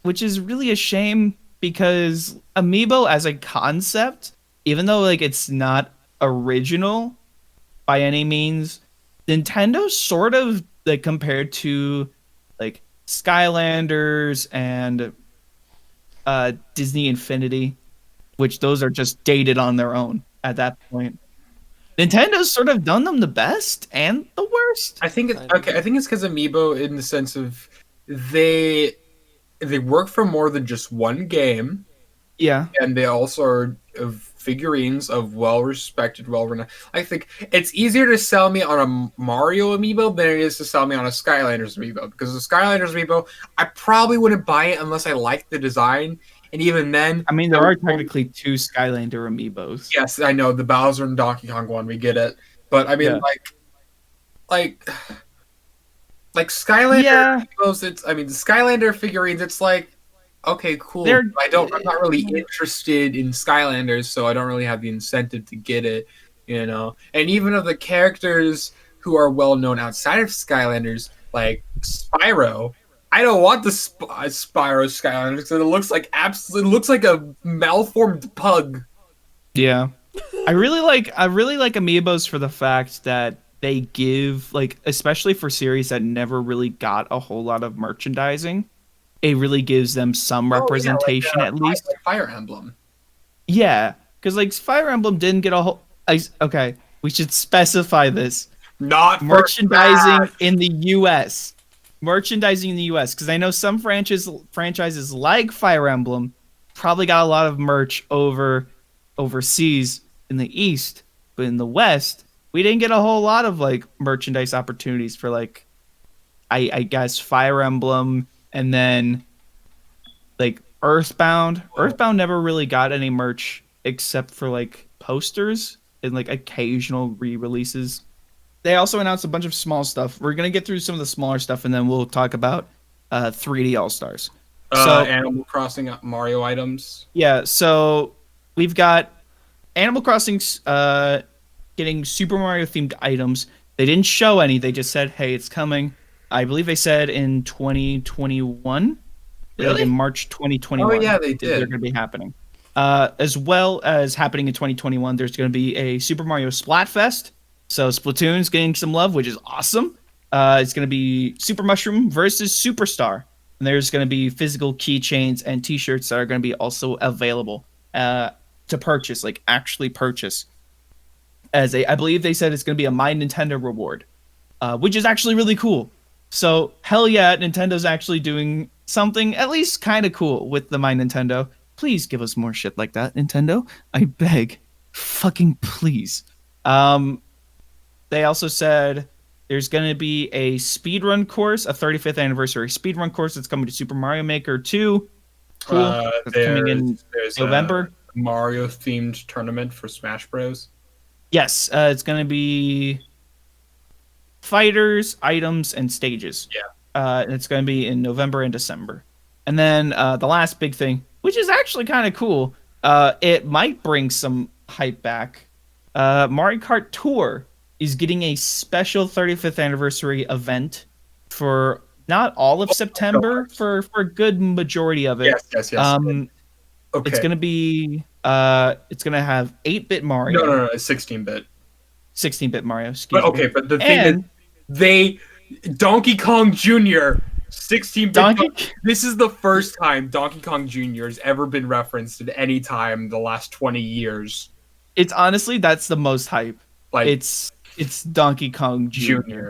S1: which is really a shame because amiibo as a concept, even though like it's not original by any means, Nintendo sort of like compared to like Skylanders and Disney Infinity, which those are just dated on their own at that point. Nintendo's sort of done them the best and the worst.
S3: I think it's okay. I think it's because Amiibo, in the sense of they work for more than just one game,
S1: Yeah.
S3: and they also are figurines of well-respected, well-renowned. I think it's easier to sell me on a Mario amiibo than it is to sell me on a Skylanders amiibo, because the Skylanders amiibo, I probably wouldn't buy it unless I liked the design, and even then,
S1: I mean, there are technically two Skylander amiibos.
S3: yes, I know the Bowser and Donkey Kong one, we get it, but I mean,
S1: Yeah.
S3: like Skylander
S1: Yeah.
S3: amiibos, it's, I mean, the Skylander figurines, it's like, okay, cool.
S1: They're-
S3: I'm not really interested in Skylanders, so I don't really have the incentive to get it, you know. And even of the characters who are well known outside of Skylanders, like Spyro, I don't want the Spyro Skylanders because it looks like a malformed pug.
S1: Yeah. I really like amiibos for the fact that they give, like, especially for series that never really got a whole lot of merchandising, it really gives them some representation at least.
S3: Like Fire Emblem.
S1: Yeah, because like Fire Emblem didn't get a whole. Okay, we should specify this.
S3: Not for
S1: Merchandising
S3: Smash.
S1: in the U.S. Merchandising in the U.S. Because I know some franchises like Fire Emblem probably got a lot of merch overseas in the East, but in the West we didn't get a whole lot of like merchandise opportunities for like I guess Fire Emblem, and then like Earthbound. Earthbound never really got any merch except for like posters and like occasional re-releases. They also announced a bunch of small stuff. We're gonna get through some of the smaller stuff, and then we'll talk about 3D All Stars. So
S3: Animal Crossing Mario items.
S1: yeah, so we've got Animal Crossing getting Super Mario themed items. They didn't show any. They just said, "Hey, it's coming." I believe they said in 2021, like
S3: Really?
S1: in March 2021.
S3: Oh, yeah, they
S1: They're
S3: did.
S1: going to be happening. As well as happening in 2021, there's going to be a Super Mario Splatfest. So Splatoon's getting some love, which is awesome. It's going to be Super Mushroom versus Superstar. And there's going to be physical keychains and t-shirts that are going to be also available to purchase, like actually purchase. I believe they said it's going to be a My Nintendo reward, which is actually really cool. So hell yeah, Nintendo's actually doing something at least kind of cool with the My Nintendo. Please give us more shit like that, Nintendo. I beg, fucking please. They also said there's going to be a speedrun course, a 35th anniversary speedrun course that's coming to Super Mario Maker 2. Cool. That's coming in
S3: There's
S1: November.
S3: a Mario themed tournament for Smash Bros.
S1: Yes, it's going to be fighters, items, and stages.
S3: Yeah.
S1: It's going to be in November and December. And then the last big thing, which is actually kind of cool, it might bring some hype back. Mario Kart Tour is getting a special 35th anniversary event for not all of September, for a good majority of it.
S3: Yes.
S1: Okay.
S3: Okay.
S1: It's gonna be it's gonna have 8-bit Mario.
S3: No, it's 16-bit.
S1: 16-bit Mario. Excuse
S3: But
S1: me.
S3: okay, but the thing is, Donkey Kong Jr. 16-bit. This is the first time Donkey Kong Jr. has ever been referenced at any time the last 20 years.
S1: It's honestly, that's the most hype.
S3: Like
S1: it's Donkey Kong Jr.,
S3: Jr.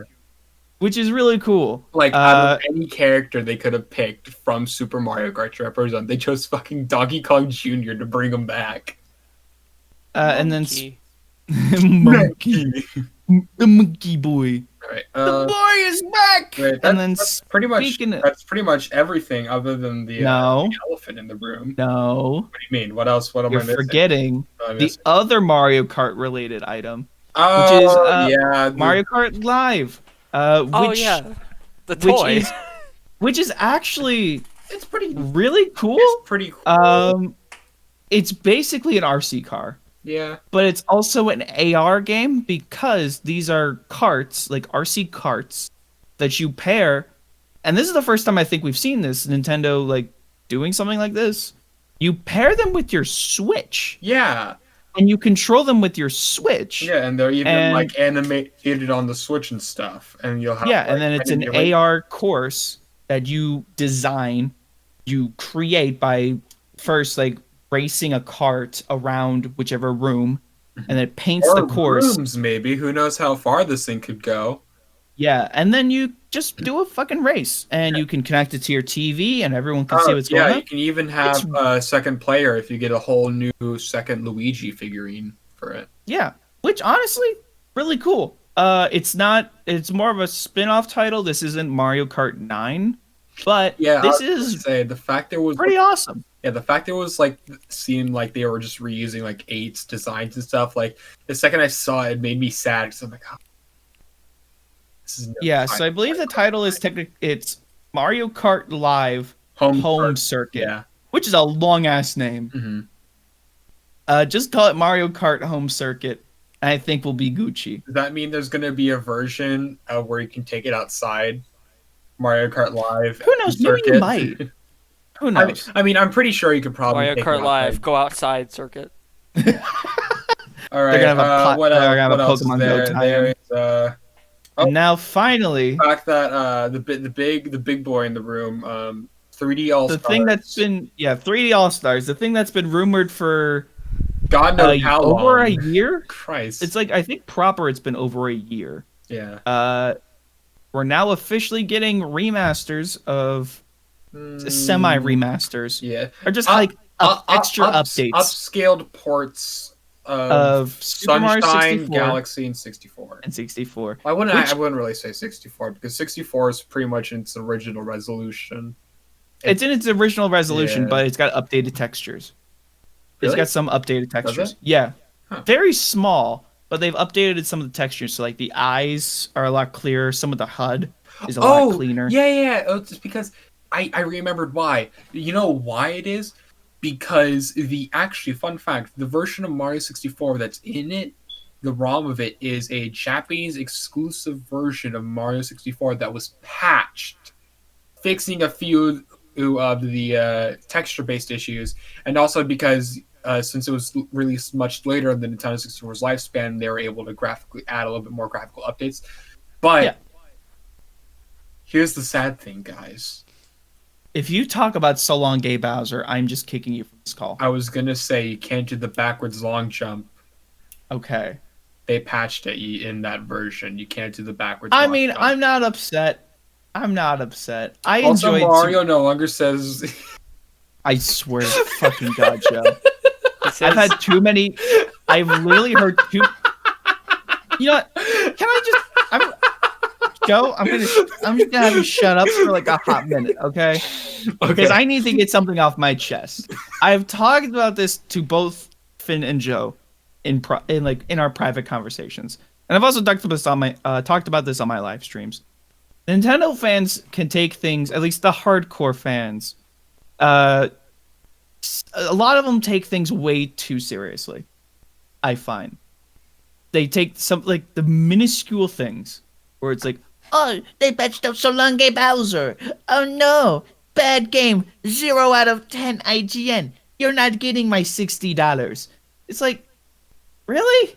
S1: which is really cool.
S3: Like out of any character they could have picked from Super Mario Kart to represent, they chose fucking Donkey Kong Jr. to bring him back.
S1: And then
S2: Monkey.
S1: the monkey boy.
S3: Right.
S1: The boy is back.
S3: Right,
S1: And then
S3: that's pretty much everything other than the elephant in the room.
S1: No.
S3: What do you mean? What else? What am
S1: You're
S3: I missing?
S1: forgetting the other Mario Kart related item,
S3: Oh,
S1: which is Mario Kart Live.
S2: The toy.
S1: Which is actually
S3: it's pretty
S1: really cool.
S3: It's pretty cool.
S1: It's basically an RC car.
S3: Yeah.
S1: But it's also an AR game because these are carts, like RC carts, that you pair. And this is the first time I think we've seen this, Nintendo, like, doing something like this. You pair them with your Switch.
S3: Yeah.
S1: And you control them with your Switch.
S3: Yeah, and they're even, like, animated on the Switch and stuff. And you'll have,
S1: and then it's an AR course that you design, you create by first, like, racing a cart around whichever room, and it paints the course.
S3: Rooms, maybe. Who knows how far this thing could go?
S1: Yeah, and then you just do a fucking race, and you can connect it to your TV, and everyone can see what's going on.
S3: Yeah, you can even have a second player if you get a whole new second Luigi figurine for it.
S1: Yeah, which honestly, really cool. It's more of a spin-off title. This isn't Mario Kart 9, but this is
S3: the fact there was
S1: pretty awesome.
S3: Yeah, the fact there was like seemed like they were just reusing like 8's designs and stuff. Like the second I saw it, it made me sad because I'm like, oh, this is
S1: so I believe the title is it's Mario Kart Live Home Circuit, which is a long ass name.
S3: Mm-hmm.
S1: Just call it Mario Kart Home Circuit, and I think we'll be Gucci.
S3: Does that mean there's going to be a version where you can take it outside? Mario Kart Live.
S1: Who knows? Maybe you might. Who knows?
S3: I mean, I'm pretty sure you could probably
S2: Mario Kart Live, go outside circuit.
S3: All right.
S1: They're gonna have
S3: what else
S1: Pokemon
S3: is there?
S1: Go time. And now finally,
S3: the fact that the big boy in the room, 3D All Stars.
S1: The thing that's been 3D All Stars. The thing that's been rumored for
S3: God knows how long.
S1: Over a year.
S3: Christ.
S1: It's like I think proper. It's been over a year.
S3: Yeah.
S1: We're now officially getting remasters of semi remasters.
S3: Yeah.
S1: Or just extra updates.
S3: Upscaled ports of
S1: Super Mario
S3: Sunshine,
S1: 64,
S3: Galaxy, and 64.
S1: And 64.
S3: I wouldn't really say 64 because 64 is pretty much in its original resolution.
S1: It's in its original resolution, but it's got updated textures.
S3: Really?
S1: It's got some updated textures.
S3: Does it?
S1: Yeah.
S3: Huh.
S1: Very small, but they've updated some of the textures. So like the eyes are a lot clearer. Some of the HUD is a lot cleaner.
S3: Yeah. Oh, it's because I remembered why. You know why it is? Because fun fact, the version of Mario 64 that's in it, the ROM of it is a Japanese exclusive version of Mario 64 that was patched, fixing a few of the texture-based issues, and also because since it was released much later in the Nintendo 64's lifespan, they were able to graphically add a little bit more graphical updates. But here's the sad thing, guys.
S1: If you talk about So Long Gay Bowser, I'm just kicking you from this call.
S3: I was gonna say you can't do the backwards long jump.
S1: Okay.
S3: they patched it in that version. You can't do the backwards.
S1: I
S3: block
S1: mean,
S3: jump.
S1: I'm not upset. I'm not upset. I
S3: Also,
S1: enjoyed.
S3: Mario no longer says.
S1: I swear to fucking God, Joe.
S2: He
S1: I've
S2: says,
S1: had too many. I've literally heard too. You know what? Can I just? Joe, I'm just gonna have you shut up for like a hot minute, okay? Because I need to get something off my chest. I've talked about this to both Finn and Joe in our private conversations, and I've also talked about this on my live streams. Nintendo fans can take things, at least the hardcore fans. A lot of them take things way too seriously. I find they take some like the minuscule things where it's like,
S4: Oh, they patched out Solange Bowser. Oh no, bad game. 0 out of 10 IGN.
S1: you're not getting my $60. It's like, really?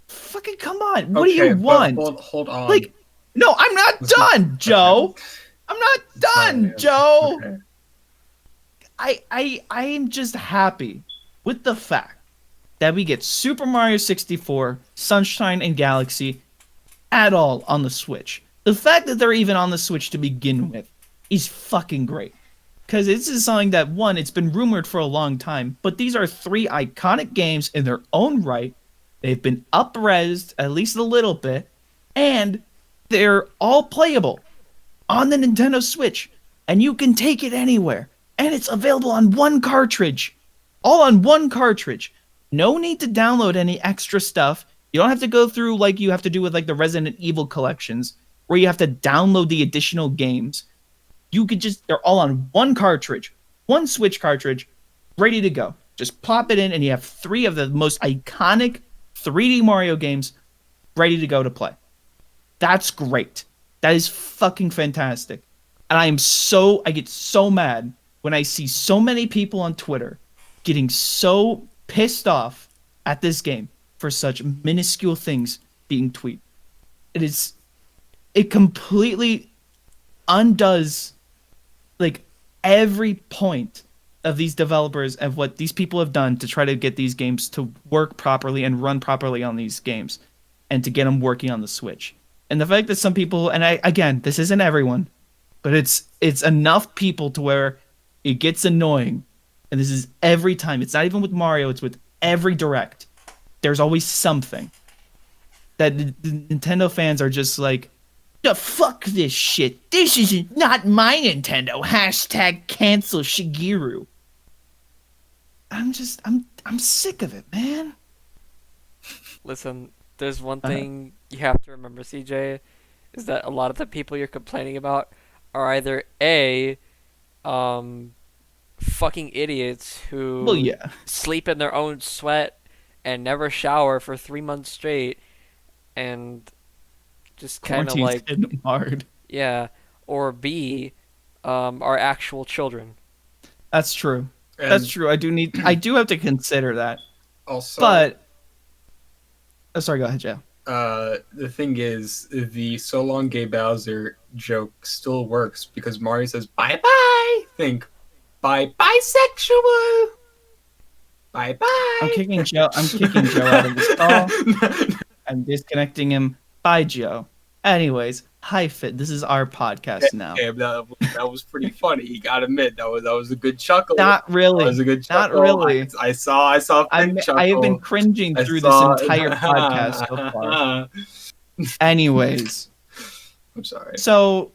S1: Fucking come on. What do you want?
S3: Hold on.
S1: Like, no, I'm not done, Joe. I'm not done, Joe.
S3: Okay.
S1: I am just happy with the fact that we get Super Mario 64, Sunshine, and Galaxy at all on the Switch. The fact that they're even on the Switch to begin with is fucking great. Because this is something that, one, it's been rumored for a long time, but these are 3 iconic games in their own right. They've been up-resed, at least a little bit, and they're all playable on the Nintendo Switch. And you can take it anywhere. And it's available on one cartridge. All on one cartridge. No need to download any extra stuff. You don't have to go through like you have to do with like the Resident Evil collections, where you have to download the additional games. You could just, they're all on one cartridge, one Switch cartridge, ready to go. Just plop it in and you have 3 of the most iconic 3D Mario games ready to go to play. That's great. That is fucking fantastic. And I get so mad when I see so many people on Twitter getting so pissed off at this game for such minuscule things being tweeted. It completely undoes like every point of these developers and what these people have done to try to get these games to work properly and run properly on these games and to get them working on the Switch. And the fact that some people, and again, this isn't everyone, but it's enough people to where it gets annoying. And this is every time. It's not even with Mario, it's with every Direct. There's always something that the Nintendo fans are just like,
S4: The fuck this shit. This is not my Nintendo. Hashtag cancel Shigeru.
S1: I'm sick of it, man.
S2: listen, there's one thing you have to remember, CJ, is that a lot of the people you're complaining about are either A, fucking idiots who
S1: Well, yeah.
S2: sleep in their own sweat and never shower for 3 months straight, and just kind of
S1: Quarantine's
S2: like,
S1: hitting them hard.
S2: yeah, or B, are actual children.
S1: That's true.
S3: And
S1: That's true. I do have to consider that.
S3: Also,
S1: But sorry, go ahead, Joe.
S3: the thing is, the so long gay Bowser joke still works because Mario says bye bye. Think bye bisexual. Bye bye.
S1: I'm kicking Joe out of this call. I'm disconnecting him. Bye, Joe. Anyways, hi Fit. This is our podcast now.
S3: Okay, that was pretty funny. You gotta admit that was a good chuckle.
S1: Not really.
S3: That was a good chuckle.
S1: Not really.
S3: I saw. Finn chuckle.
S1: I have been cringing through this entire podcast so far. Anyways,
S3: I'm sorry.
S1: so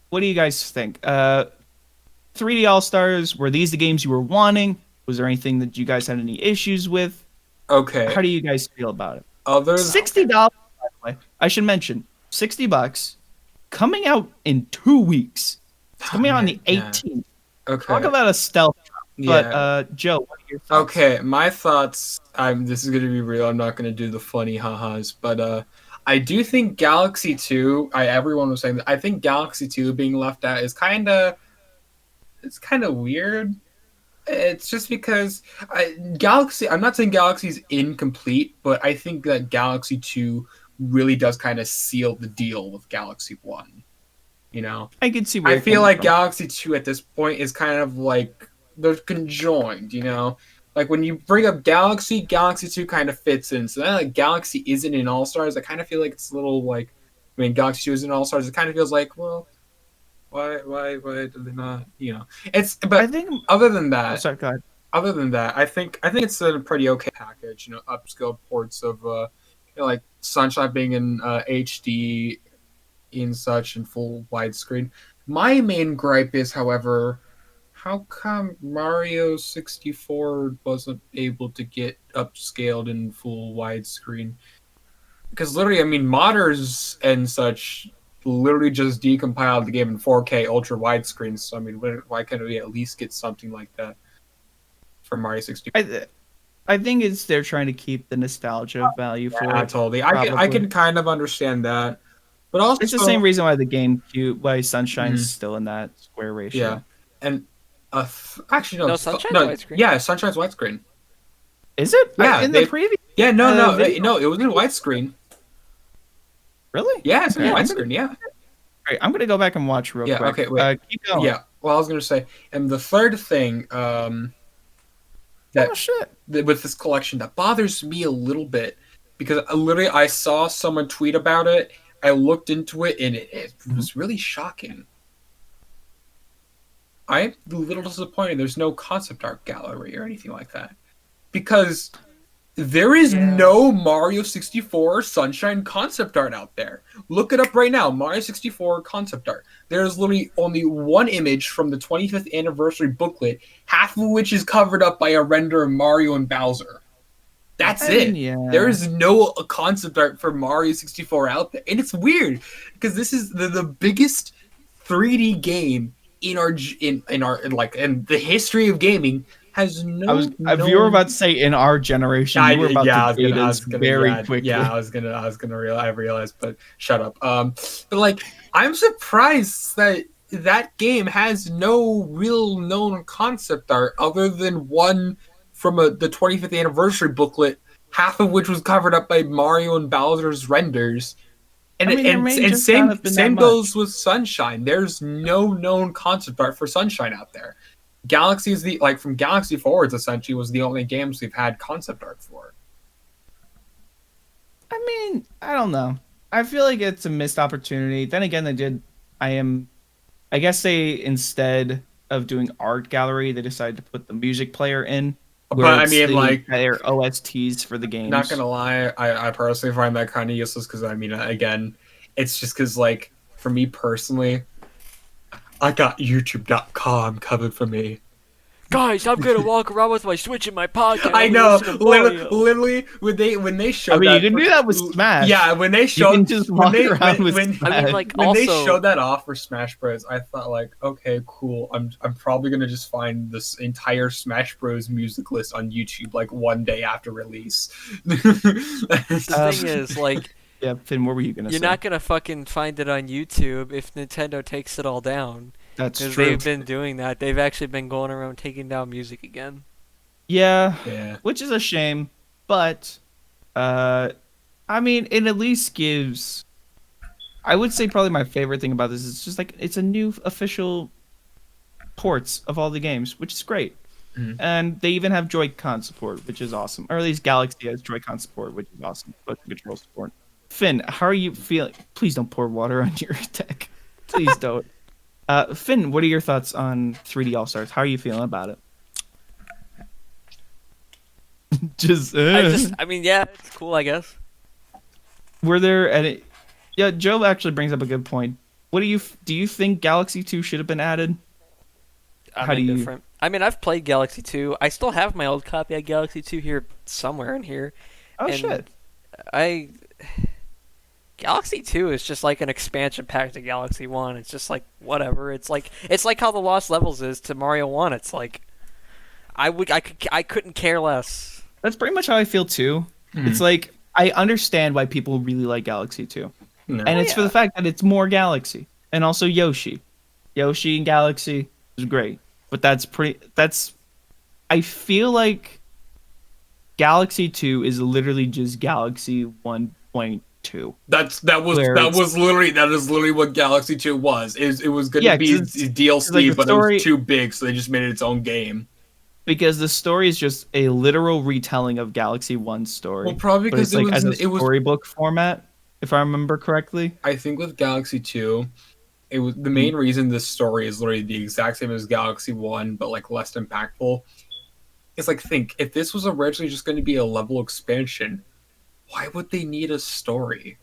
S1: what do you guys think? 3D All Stars, were these the games you were wanting? Was there anything that you guys had any issues with?
S3: Okay.
S1: How do you guys feel about it?
S3: Others.
S1: $60, by the way. I should mention, $60, coming out in 2 weeks. It's coming out on the 18th.
S3: Okay.
S1: Talk about a stealth drop. But
S3: Yeah.
S1: Joe, what are your thoughts?
S3: Okay, my thoughts. This is gonna be real. I'm not gonna do the funny ha-has, but I do think Galaxy 2. Everyone was saying that. I think Galaxy 2 being left out is kind of weird. It's just because Galaxy. I'm not saying Galaxy is incomplete, but I think that Galaxy 2 really does kind of seal the deal with Galaxy 1. You know,
S1: I can see where
S3: I
S1: you're
S3: feel
S1: coming
S3: like
S1: from.
S3: Galaxy 2 at this point is kind of like they're conjoined. You know, Like when you bring up Galaxy, Galaxy 2 kind of fits in. So then like Galaxy isn't in All Stars. I kind of feel like it's a little like, I mean, Galaxy 2 isn't in All Stars. It kind of feels like, well, why did they not? You know, it's.
S1: I
S3: But
S1: think.
S3: other than
S1: Oh,
S3: that,
S1: sorry, go ahead.
S3: I think it's a pretty okay package. You know, upscale ports of like Sunshine being in HD and such and full widescreen. My main gripe is, however, how come Mario 64 wasn't able to get upscaled in full widescreen? Because literally, I mean, modders and such literally just decompiled the game in 4K ultra widescreen. So I mean, why can't we at least get something like that for Mario 64?
S1: I think it's they're trying to keep the nostalgia value for
S3: Yeah,
S1: it.
S3: totally. I can kind of understand that, but also
S1: It's the same reason why the GameCube, why Sunshine's
S3: Mhm.
S1: still in that square ratio.
S3: Yeah, and actually no,
S2: No, Sunshine's
S3: no,
S2: widescreen.
S3: yeah, Sunshine's widescreen.
S1: Is it?
S3: Yeah,
S1: in the previous.
S3: Yeah, no,
S1: video.
S3: no, it was in widescreen.
S1: Really?
S3: Yeah, it's in
S1: Okay,
S3: widescreen. Yeah.
S1: Great. I'm gonna go back and watch real
S3: Yeah,
S1: quick.
S3: okay, wait.
S1: Keep going.
S3: Yeah. Well, I was gonna say, and the third thing, that
S1: Oh shit.
S3: with this collection that bothers me a little bit because I saw someone tweet about it. I looked into it and it was really shocking. I'm a little disappointed. There's no concept art gallery or anything like that because there is no Mario 64 Sunshine concept art out there. Look it up right now. Mario 64 concept art. There's literally only one image from the 25th anniversary booklet, half of which is covered up by a render of Mario and Bowser. That's it.
S1: Yeah.
S3: There is no concept art for Mario 64 out there. And it's weird because this is the biggest 3D game in the history of gaming. Has no.
S1: If you were about to say in our generation, you were about to date us very quickly.
S3: Yeah, I was gonna realize, but shut up. But like, I'm surprised that game has no real known concept art other than one from the 25th anniversary booklet, half of which was covered up by Mario and Bowser's renders. And
S1: I mean,
S3: and same goes with Sunshine. There's no known concept art for Sunshine out there. Galaxy is from Galaxy forwards essentially was the only games we've had concept art for.
S1: I mean, I don't know. I feel like it's a missed opportunity. Then again, I guess they, instead of doing art gallery, they decided to put the music player in.
S3: But I mean, like,
S1: their OSTs for the games.
S3: Not gonna lie, I personally find that kind of useless because I mean, again, it's just because like for me personally, I got YouTube.com covered for me.
S2: Guys, I'm gonna walk around with my Switch in my pocket.
S3: I know, literally when they showed.
S1: I mean,
S3: that
S1: you can do that with Smash.
S3: Yeah, when they showed,
S1: you can just walk around with Smash.
S2: I mean, like,
S3: when
S2: also,
S3: they showed that off for Smash Bros, I thought like, okay, cool. I'm probably gonna just find this entire Smash Bros music list on YouTube like one day after release.
S2: the thing is, like,
S1: yeah, Finn, what were you gonna say?
S2: You're not gonna fucking find it on YouTube if Nintendo takes it all down.
S1: That's true.
S2: Because they've been doing that. They've actually been going around taking down music again.
S1: Yeah. Which is a shame, but I mean, it at least gives. I would say probably my favorite thing about this is just like it's a new official ports of all the games, which is great.
S3: Mhm.
S1: And they even have Joy-Con support, which is awesome. Or at least Galaxy has Joy-Con support, which is awesome. But control support. Finn, how are you feeling? Please don't pour water on your deck. Please don't. Finn, what are your thoughts on 3D All Stars? How are you feeling about it?
S2: I mean, yeah, it's cool, I guess.
S1: Were there any? Yeah, Joe actually brings up a good point. What do you think Galaxy 2 should have been added?
S2: I'm indifferent. I mean, I've played Galaxy 2. I still have my old copy of Galaxy 2 here somewhere in here.
S1: Oh
S2: and
S1: shit!
S2: Galaxy 2 is just like an expansion pack to Galaxy 1. It's just like whatever. It's like how the Lost Levels is to Mario 1. It's like I couldn't care less.
S1: That's pretty much how I feel too.
S3: Mhm.
S1: It's like I understand why people really like Galaxy 2.
S3: No.
S1: And it's for the fact that it's more Galaxy. And also Yoshi. Yoshi and Galaxy is great. But I feel like Galaxy 2 is literally just Galaxy 1.2.
S3: That is literally what Galaxy 2 was. It was going to be DLC, but it was too big, so they just made it its own game.
S1: because the story is just a literal retelling of Galaxy 1's
S3: Well,
S1: story,
S3: probably
S1: but
S3: because
S1: it's
S3: it
S1: like
S3: was
S1: as a
S3: it was.
S1: storybook format, if I remember correctly.
S3: I think with Galaxy 2, it was the
S1: Mm.
S3: main reason this story is literally the exact same as Galaxy 1, but like less impactful. It's like, think if this was originally just going to be a level expansion, why would they need a story?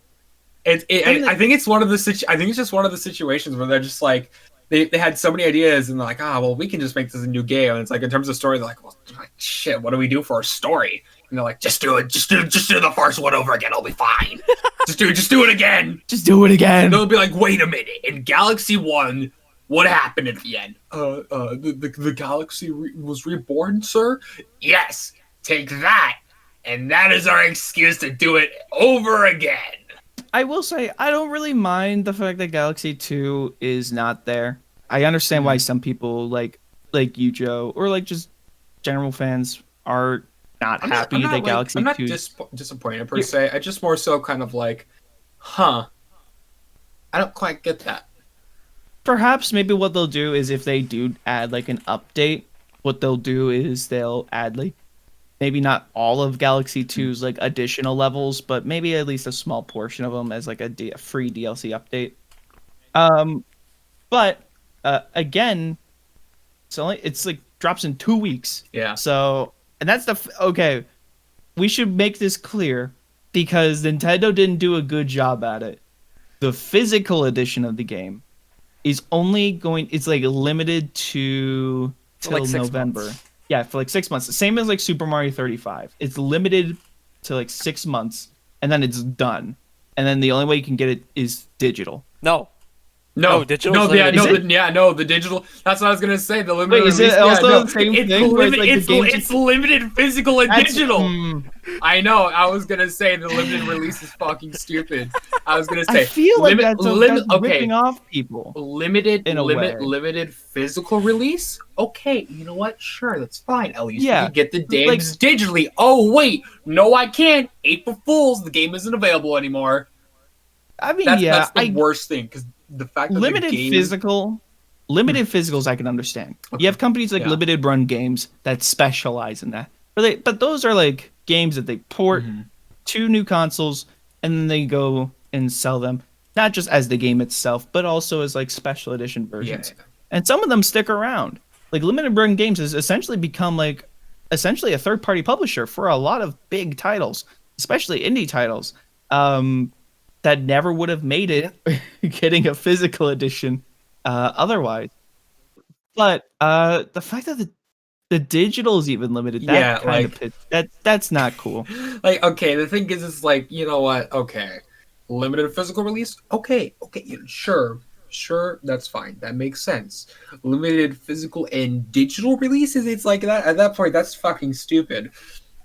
S1: And
S3: I think it's one of the I think it's just one of the situations where they're just like they had so many ideas and they're like, well, we can just make this a new game. And it's like in terms of story, they're like, well, shit, what do we do for a story? And they're like, just do it, just do the first one over again, it'll be fine. just do it again.
S1: just do it again.
S3: And they'll be like, wait a minute, in Galaxy 1, what happened at the end? The galaxy was reborn, sir? Yes, take that. And that is our excuse to do it over again.
S1: I will say I don't really mind the fact that Galaxy 2 is not there. I understand why some people like you, Joe, or like just general fans are not happy that Galaxy
S3: I'm not
S1: 2
S3: disappointed per se. I just more so kind of like, I don't quite get that.
S1: Perhaps maybe what they'll do is if they do add like an update, what they'll do is they'll add like maybe not all of Galaxy 2's like additional levels, but maybe at least a small portion of them as like a free DLC update. But again, it's like drops in 2 weeks.
S3: Yeah.
S1: So and that's okay. We should make this clear because Nintendo didn't do a good job at it. The physical edition of the game is only going. It's like limited to till
S2: like 6
S1: November.
S2: months.
S1: Yeah, for like 6 months. Same as like Super Mario 35. It's limited to like 6 months, and then it's done. And then the only way you can get it is digital.
S3: No,
S2: digital.
S3: No,
S2: is limited.
S3: the digital. That's what I was gonna say. The limited.
S1: Wait, is
S3: release,
S1: it also
S3: no,
S1: the same
S3: it's
S1: thing? Where it's like the
S3: it's,
S1: games
S3: it's limited physical and digital.
S1: Hmm.
S3: I know. I was gonna say the limited release is fucking stupid. I was gonna say
S1: I feel like that's
S3: okay.
S1: ripping off people.
S3: Limited physical release. Okay, you know what? Sure, that's fine. At least you can get the games digitally. Oh wait, no, I can't. April Fools, the game isn't available anymore.
S1: I mean,
S3: that's the worst thing because the fact that
S1: limited physicals I can understand. You have companies like Limited Run Games that specialize in that, but those are like games that they port to new consoles and then they go and sell them not just as the game itself, but also as like special edition versions.
S3: Yeah.
S1: And some of them stick around. Like Limited Run Games has essentially become like a third-party publisher for a lot of big titles, especially indie titles. That never would have made it getting a physical edition otherwise. But the fact that the digital is even limited, that's not cool.
S3: Like, okay, the thing is, it's like, you know what? Okay, limited physical release. Okay, sure, that's fine. That makes sense. Limited physical and digital releases, it's like that. At that point, that's fucking stupid.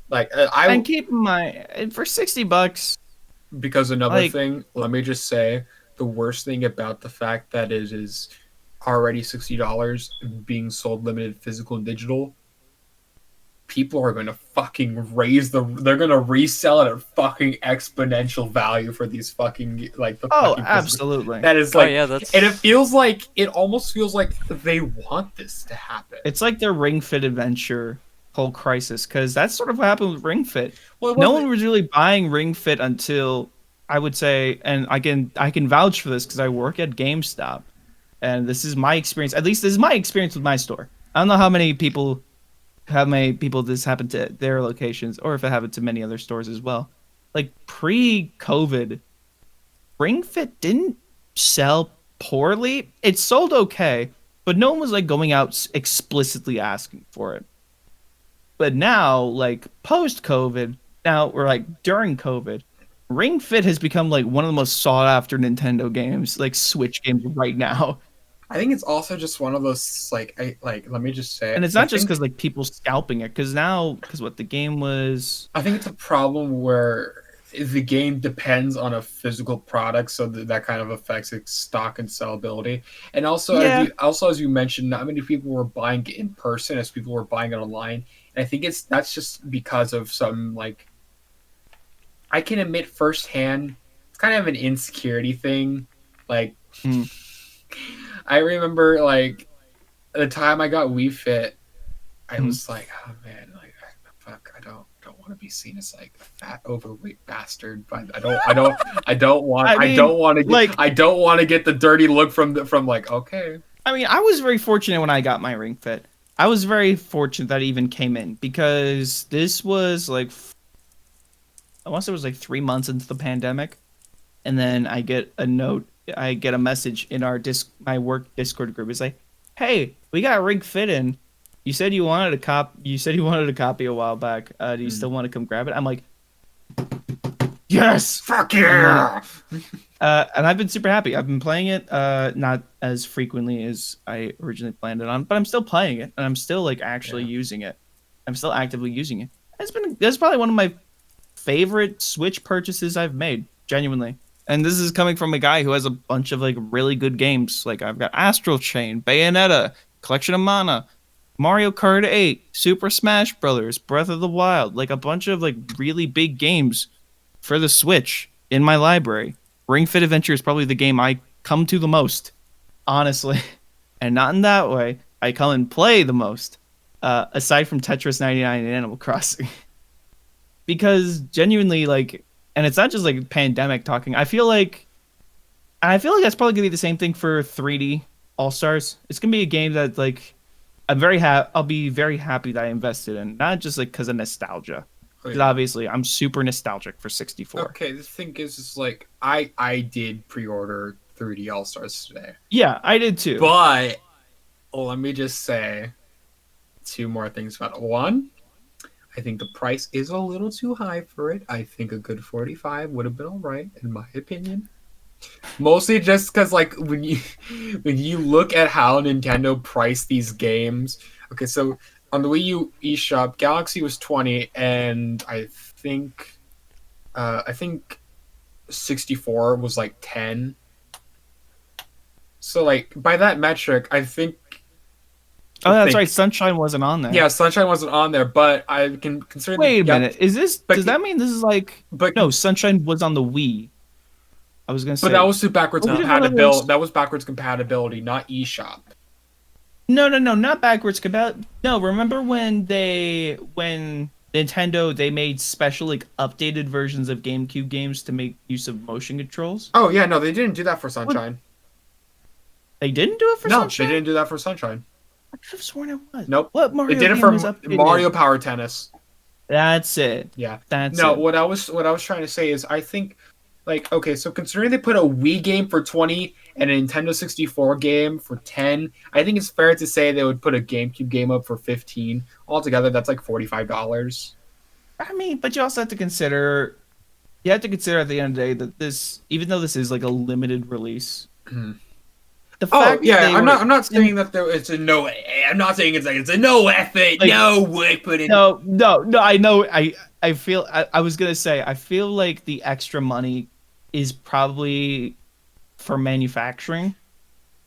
S3: Like,
S1: and keep in mind for $60.
S3: Because another thing, let me just say, the worst thing about the fact that it is already $60 being sold limited physical and digital, people are going to fucking they're going to resell it at fucking exponential value for these fucking, like, the fucking
S1: absolutely.
S3: That is like,
S2: and
S3: it almost feels like they want this to happen.
S1: It's like their Ring Fit adventure whole crisis, because that's sort of what happened with Ring Fit.
S3: Well,
S1: no one was really buying Ring Fit until, I would say, and I can vouch for this because I work at GameStop, and this is my experience. At least this is my experience with my store. I don't know how many people this happened to their locations, or if it happened to many other stores as well. Like pre-COVID, Ring Fit didn't sell poorly. It sold okay, but no one was like going out explicitly asking for it. But now, like post-COVID, we're like during COVID, Ring Fit has become like one of the most sought-after Nintendo games, like Switch games right now.
S3: I think it's also just one of those let me just say,
S1: and it's not just because like people scalping it, because what the game was.
S3: I think it's a problem where the game depends on a physical product, so that kind of affects its stock and sellability. And also, as you mentioned, not many people were buying it in person as people were buying it online. And I think that's just because of some, like, I can admit firsthand, it's kind of an insecurity thing. Like, I remember, like, the time I got Wii Fit, I was like, oh man, like fuck, I don't want to be seen as like a fat overweight bastard, but
S1: I mean, like,
S3: I don't want to get the dirty look from like, okay.
S1: I mean, I was very fortunate when I got my Ring Fit. I was very fortunate that it even came in because this was like, I want to say it was like 3 months into the pandemic, and then I get a message in our my work Discord group. It's like, hey, we got Ring Fit in. You said you wanted a You said you wanted a copy a while back. Do you still want to come grab it? I'm like, yes,
S3: Fuck yeah.
S1: and I've been super happy. I've been playing it, not as frequently as I originally planned it on, but I'm still playing it, and I'm still like actually using it. I'm still actively using it. That's probably one of my favorite Switch purchases I've made, genuinely. And this is coming from a guy who has a bunch of like really good games. Like I've got Astral Chain, Bayonetta, Collection of Mana, Mario Kart 8, Super Smash Brothers, Breath of the Wild, like a bunch of like really big games for the Switch in my library. Ring Fit Adventure is probably the game I come to the most, honestly. And not in that way. I come and play the most, aside from Tetris 99 and Animal Crossing. Because genuinely, like, and it's not just like pandemic talking. I feel like that's probably gonna be the same thing for 3D All Stars. It's gonna be a game that like I'll be very happy that I invested in, not just like because of nostalgia. Because obviously I'm super nostalgic for 64.
S3: Okay, the thing is like I did pre-order 3D All Stars today.
S1: Yeah, I did too.
S3: But let me just say two more things about it. One, I think the price is a little too high for it. I think a good 45 would have been all right, in my opinion. Mostly just because, like, when you look at how Nintendo priced these games. Okay, so on the Wii U eShop, Galaxy was 20, and I think 64 was like 10. So, like, by that metric, I think.
S1: Oh, that's right. Sunshine wasn't on there.
S3: Yeah, Sunshine wasn't on there, but I can consider.
S1: Wait a minute. Does that mean this is like? No, Sunshine was on the Wii. I was gonna say.
S3: But that was through backwards compatibility. That was backwards compatibility, not eShop.
S1: No, not backwards compatibility. No, remember when Nintendo they made special like updated versions of GameCube games to make use of motion controls?
S3: Oh yeah, no, they didn't do that for Sunshine.
S1: They didn't do it for Sunshine?
S3: No, they didn't do that for Sunshine.
S1: I could have sworn it was.
S3: Nope.
S1: What Mario
S3: They did it for Mario Power Tennis.
S1: That's it.
S3: Yeah.
S1: That's
S3: no,
S1: it.
S3: what I was trying to say is I think like okay, so considering they put a Wii game for 20 and a Nintendo 64 game for 10, I think it's fair to say they would put a GameCube game up for 15. Altogether that's like $45.
S1: I mean, but you also have to consider at the end of the day that this, even though this is like a limited release, the fact
S3: I'm not saying that it's a no. I'm not saying it's a no effort, like, no work put in.
S1: No. I know. I feel. I was gonna say. I feel like the extra money is probably for manufacturing,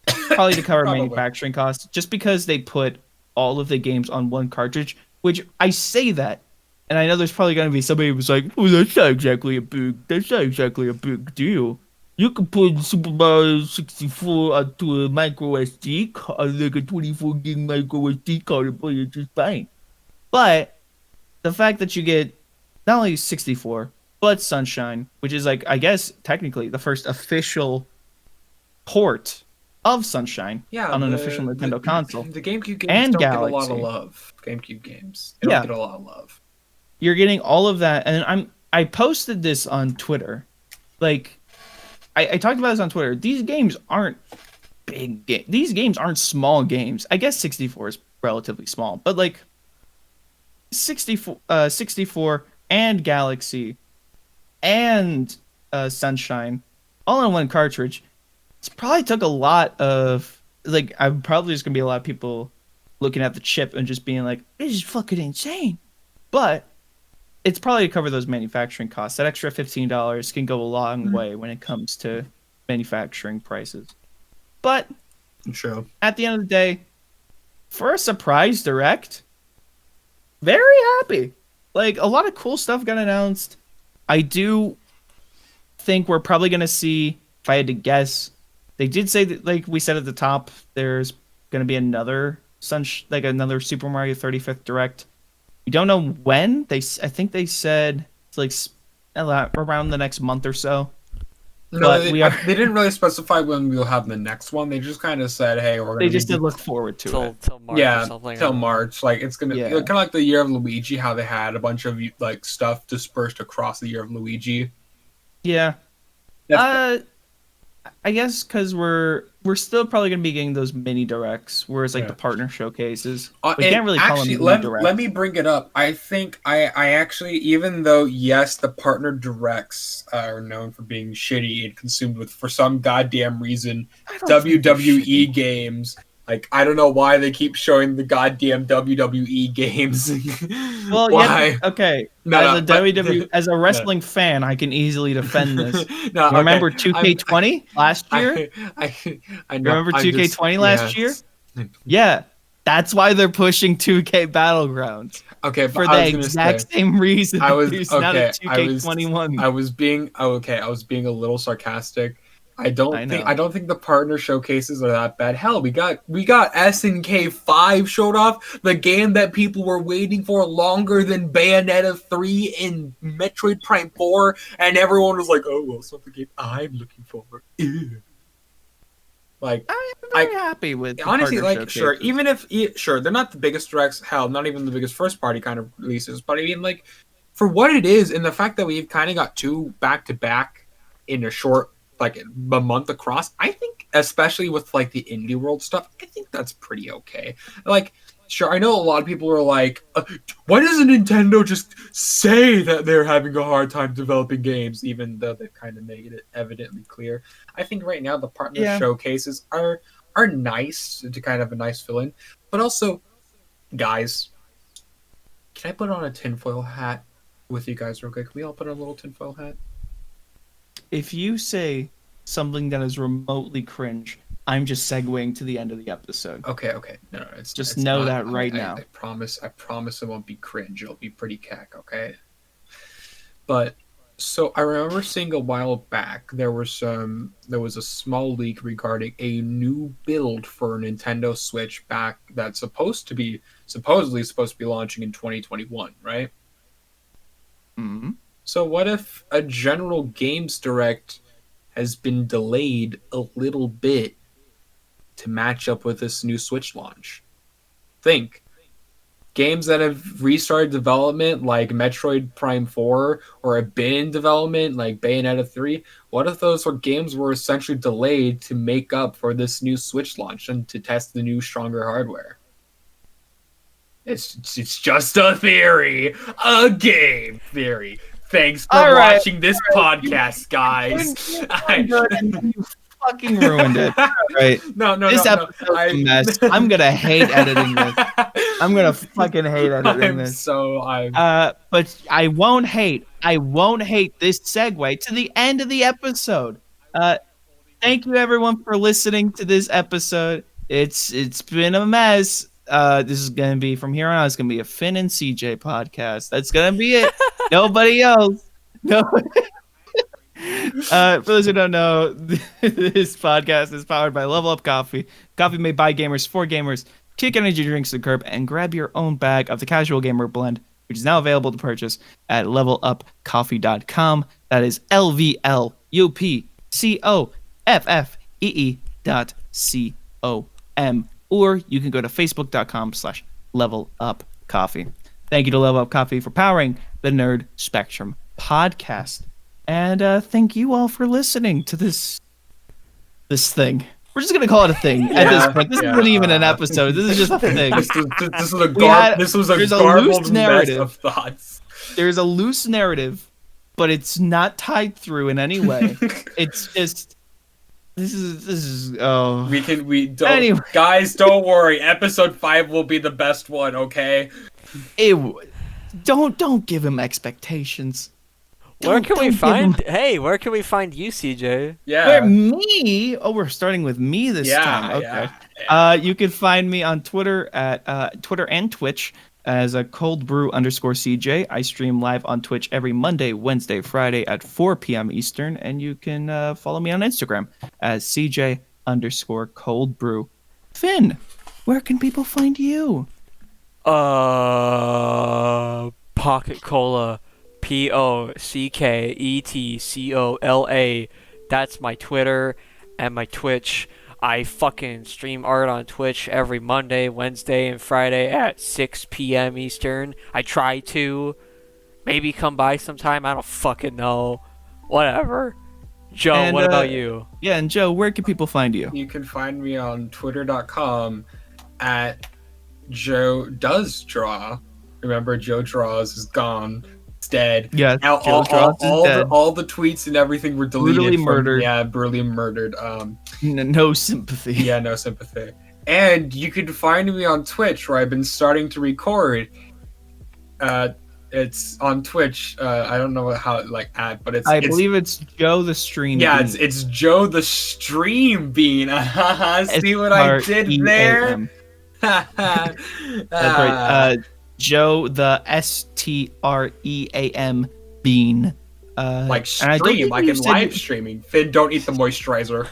S1: probably to cover manufacturing costs, just because they put all of the games on one cartridge. Which I say that, and I know there's probably gonna be somebody who's like, "Oh, that's not exactly a big deal." You can put Super Mario 64 onto a micro SD card, like a 24 gig micro SD card, and play it just fine. But the fact that you get not only 64, but Sunshine, which is like, I guess, technically the first official port of Sunshine on an official Nintendo console.
S3: The GameCube games
S1: and
S3: don't
S1: Galaxy.
S3: Get a lot of love. GameCube games. They don't get a lot of love.
S1: You're getting all of that, and I posted this on Twitter. Like, I talked about this on Twitter. These games aren't big games. These games aren't small games. I guess 64 is relatively small, but like 64 and Galaxy and Sunshine all on one cartridge. It's probably took a lot of like. I'm probably just gonna be a lot of people looking at the chip and just being like, "This is fucking insane," but it's probably to cover those manufacturing costs. That extra $15 can go a long way when it comes to manufacturing prices. But
S3: True.
S1: At the end of the day, for a surprise direct, very happy. Like, a lot of cool stuff got announced. I do think we're probably going to see, if I had to guess, they did say that, like we said at the top, there's going to be another like another Super Mario 35th Direct. We don't know when. I think they said it's like around the next month or so.
S3: No,
S1: But
S3: they didn't really specify when we'll have the next one. They just kind of said, "Hey, we're gonna."
S1: They just did look forward to it.
S2: Till March or something.
S3: Till March. Like it's gonna
S1: Yeah.
S3: kind of like the year of Luigi, how they had a bunch of like stuff dispersed across the year of Luigi.
S1: Yeah.
S3: That's
S1: I guess because we're still probably gonna be getting those mini directs, whereas like
S3: Yeah.
S1: the partner showcases. We
S3: and
S1: can't really call them
S3: actually,
S1: mini directs.
S3: let me bring it up. I think I actually, even though yes, the partner directs are known for being shitty and consumed with for some goddamn reason
S1: I don't think they're
S3: WWE
S1: shitty.
S3: games. Like I don't know why they keep showing the goddamn WWE games.
S1: Well,
S3: why?
S1: okay.
S3: No,
S1: as
S3: no,
S1: a
S3: but-
S1: WWE, as a wrestling fan, I can easily defend this.
S3: No,
S1: You remember
S3: okay.
S1: 2K20 last year?
S3: I know.
S1: Remember
S3: I'm
S1: 2K20
S3: just-
S1: last year? Yeah, that's why they're pushing 2K Battlegrounds
S3: Okay, but
S1: for
S3: I
S1: the
S3: was gonna
S1: exact
S3: say,
S1: same reason.
S3: I was
S1: There's not a
S3: okay.
S1: 2K21.
S3: I was being okay. I was being a little sarcastic. I
S1: I know.
S3: don't think the partner showcases are that bad. Hell, we got SNK 5 showed off, the game that people were waiting for longer than Bayonetta 3 and Metroid Prime 4, and everyone was like, "Oh, well, it's not the game I'm looking for." Ew. Like,
S1: I'm very happy with the
S3: honestly,
S1: partner
S3: like, sure,
S1: showcases.
S3: even if sure they're not the biggest directs, hell, not even the biggest first party kind of releases, but I mean, like, for what it is, and the fact that we've kind of got 2 back to back in a short, like, a month across, I think, especially with like the indie world stuff, I think that's pretty okay. Like, sure, I know a lot of people are like, why doesn't Nintendo just say that they're having a hard time developing games, even though they've kind of made it evidently clear. I think right now the partner showcases are nice to kind of a nice fill in, but also, guys, can I put on a tinfoil hat with you guys real quick? Can we all put on a little tinfoil hat?
S1: If you say something that is remotely cringe, I'm just segueing to the end of the episode.
S3: Okay. No,
S1: Just
S3: it's
S1: know
S3: not.
S1: that right now.
S3: I promise it won't be cringe. It'll be pretty cack, okay? But so I remember seeing a while back there was a small leak regarding a new build for a Nintendo Switch back that's supposedly supposed to be launching in 2021, right?
S1: Mm-hmm.
S3: So what if a general games direct has been delayed a little bit to match up with this new Switch launch? Think. Games that have restarted development like Metroid Prime 4 or have been in development like Bayonetta 3, what if those games were essentially delayed to make up for this new Switch launch and to test the new stronger hardware? It's just a theory. A game theory. Thanks for watching this podcast, guys.
S1: You fucking ruined it. Right.
S3: No.
S1: This episode's a mess. I'm gonna hate editing this. I'm gonna fucking hate editing this. But I won't hate this segue to the end of the episode. Thank you everyone for listening to this episode. It's been a mess. This is gonna be from here on out. It's gonna be a Finn and CJ podcast. That's gonna be it. Nobody else. No. For those who don't know, this podcast is powered by Level Up Coffee. Coffee made by gamers for gamers. Kick energy drinks to the curb and grab your own bag of the Casual Gamer blend, which is now available to purchase at levelupcoffee.com. That is LVLUPCOFFEE.com. Or you can go to facebook.com/levelupcoffee. Thank you to Level Up Coffee for powering the Nerd Spectrum podcast. And thank you all for listening to this thing. We're just gonna call it a thing at this point. This isn't even an episode. This is just a thing.
S3: This was a garbled mess of thoughts.
S1: There's a loose narrative, but it's not tied through in any way. It's just this is
S3: anyway. Guys, don't worry. Episode 5 will be the best one, okay?
S1: Don't give him expectations.
S2: Where can we find you, CJ?
S3: Yeah.
S1: Where me? Oh, we're starting with me this time. Okay.
S3: Yeah.
S1: You can find me on Twitter at Twitter and Twitch as a coldbrew_CJ. I stream live on Twitch every Monday, Wednesday, Friday at 4 p.m. Eastern, and you can follow me on Instagram as CJ_coldbrew. Finn, where can people find you?
S2: PocketCola, PocketCola. That's my Twitter and my Twitch. I fucking stream art on Twitch every Monday, Wednesday, and Friday at 6 p.m. Eastern. I try to. Maybe come by sometime. I don't fucking know. Whatever. Joe,
S1: And,
S2: what about you?
S1: Yeah, and Joe, where can people find you?
S3: You can find me on twitter.com at Joe Does Draw. Remember, Joe Draws is gone. It's dead.
S1: Yeah,
S3: Now,
S1: Joe Draws is dead.
S3: all the tweets and everything were deleted.
S1: Brutally murdered.
S3: Yeah, brutally murdered.
S1: No sympathy.
S3: Yeah, no sympathy. And you can find me on Twitch, where I've been starting to record. It's on Twitch. I don't know how but it's.
S1: I believe it's Joe the Stream.
S3: Yeah,
S1: Bean.
S3: it's Joe the Stream Bean. See what I did there?
S1: That's right. Joe the STREAM Bean.
S3: Like
S1: and I don't
S3: stream,
S1: think
S3: like
S1: you
S3: in
S1: said
S3: live streaming. Finn, don't eat the moisturizer.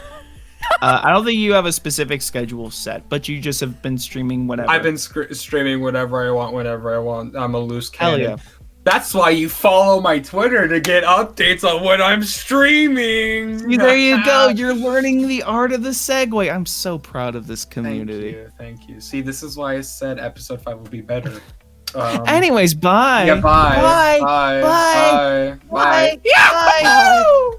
S1: I don't think you have a specific schedule set, but you just have been streaming whatever.
S3: I've been streaming whatever I want, whenever I want. I'm a loose
S1: Hell
S3: cannon.
S1: yeah.
S3: That's why you follow my Twitter to get updates on when I'm streaming.
S1: See, there you go. You're learning the art of the segue. I'm so proud of this community.
S3: Thank you. See, this is why I said episode 5 will be better.
S1: Anyways, bye.
S3: Yeah, bye.
S1: Bye.
S3: Bye.
S1: Bye.
S3: Bye. Bye.
S1: Bye. Bye.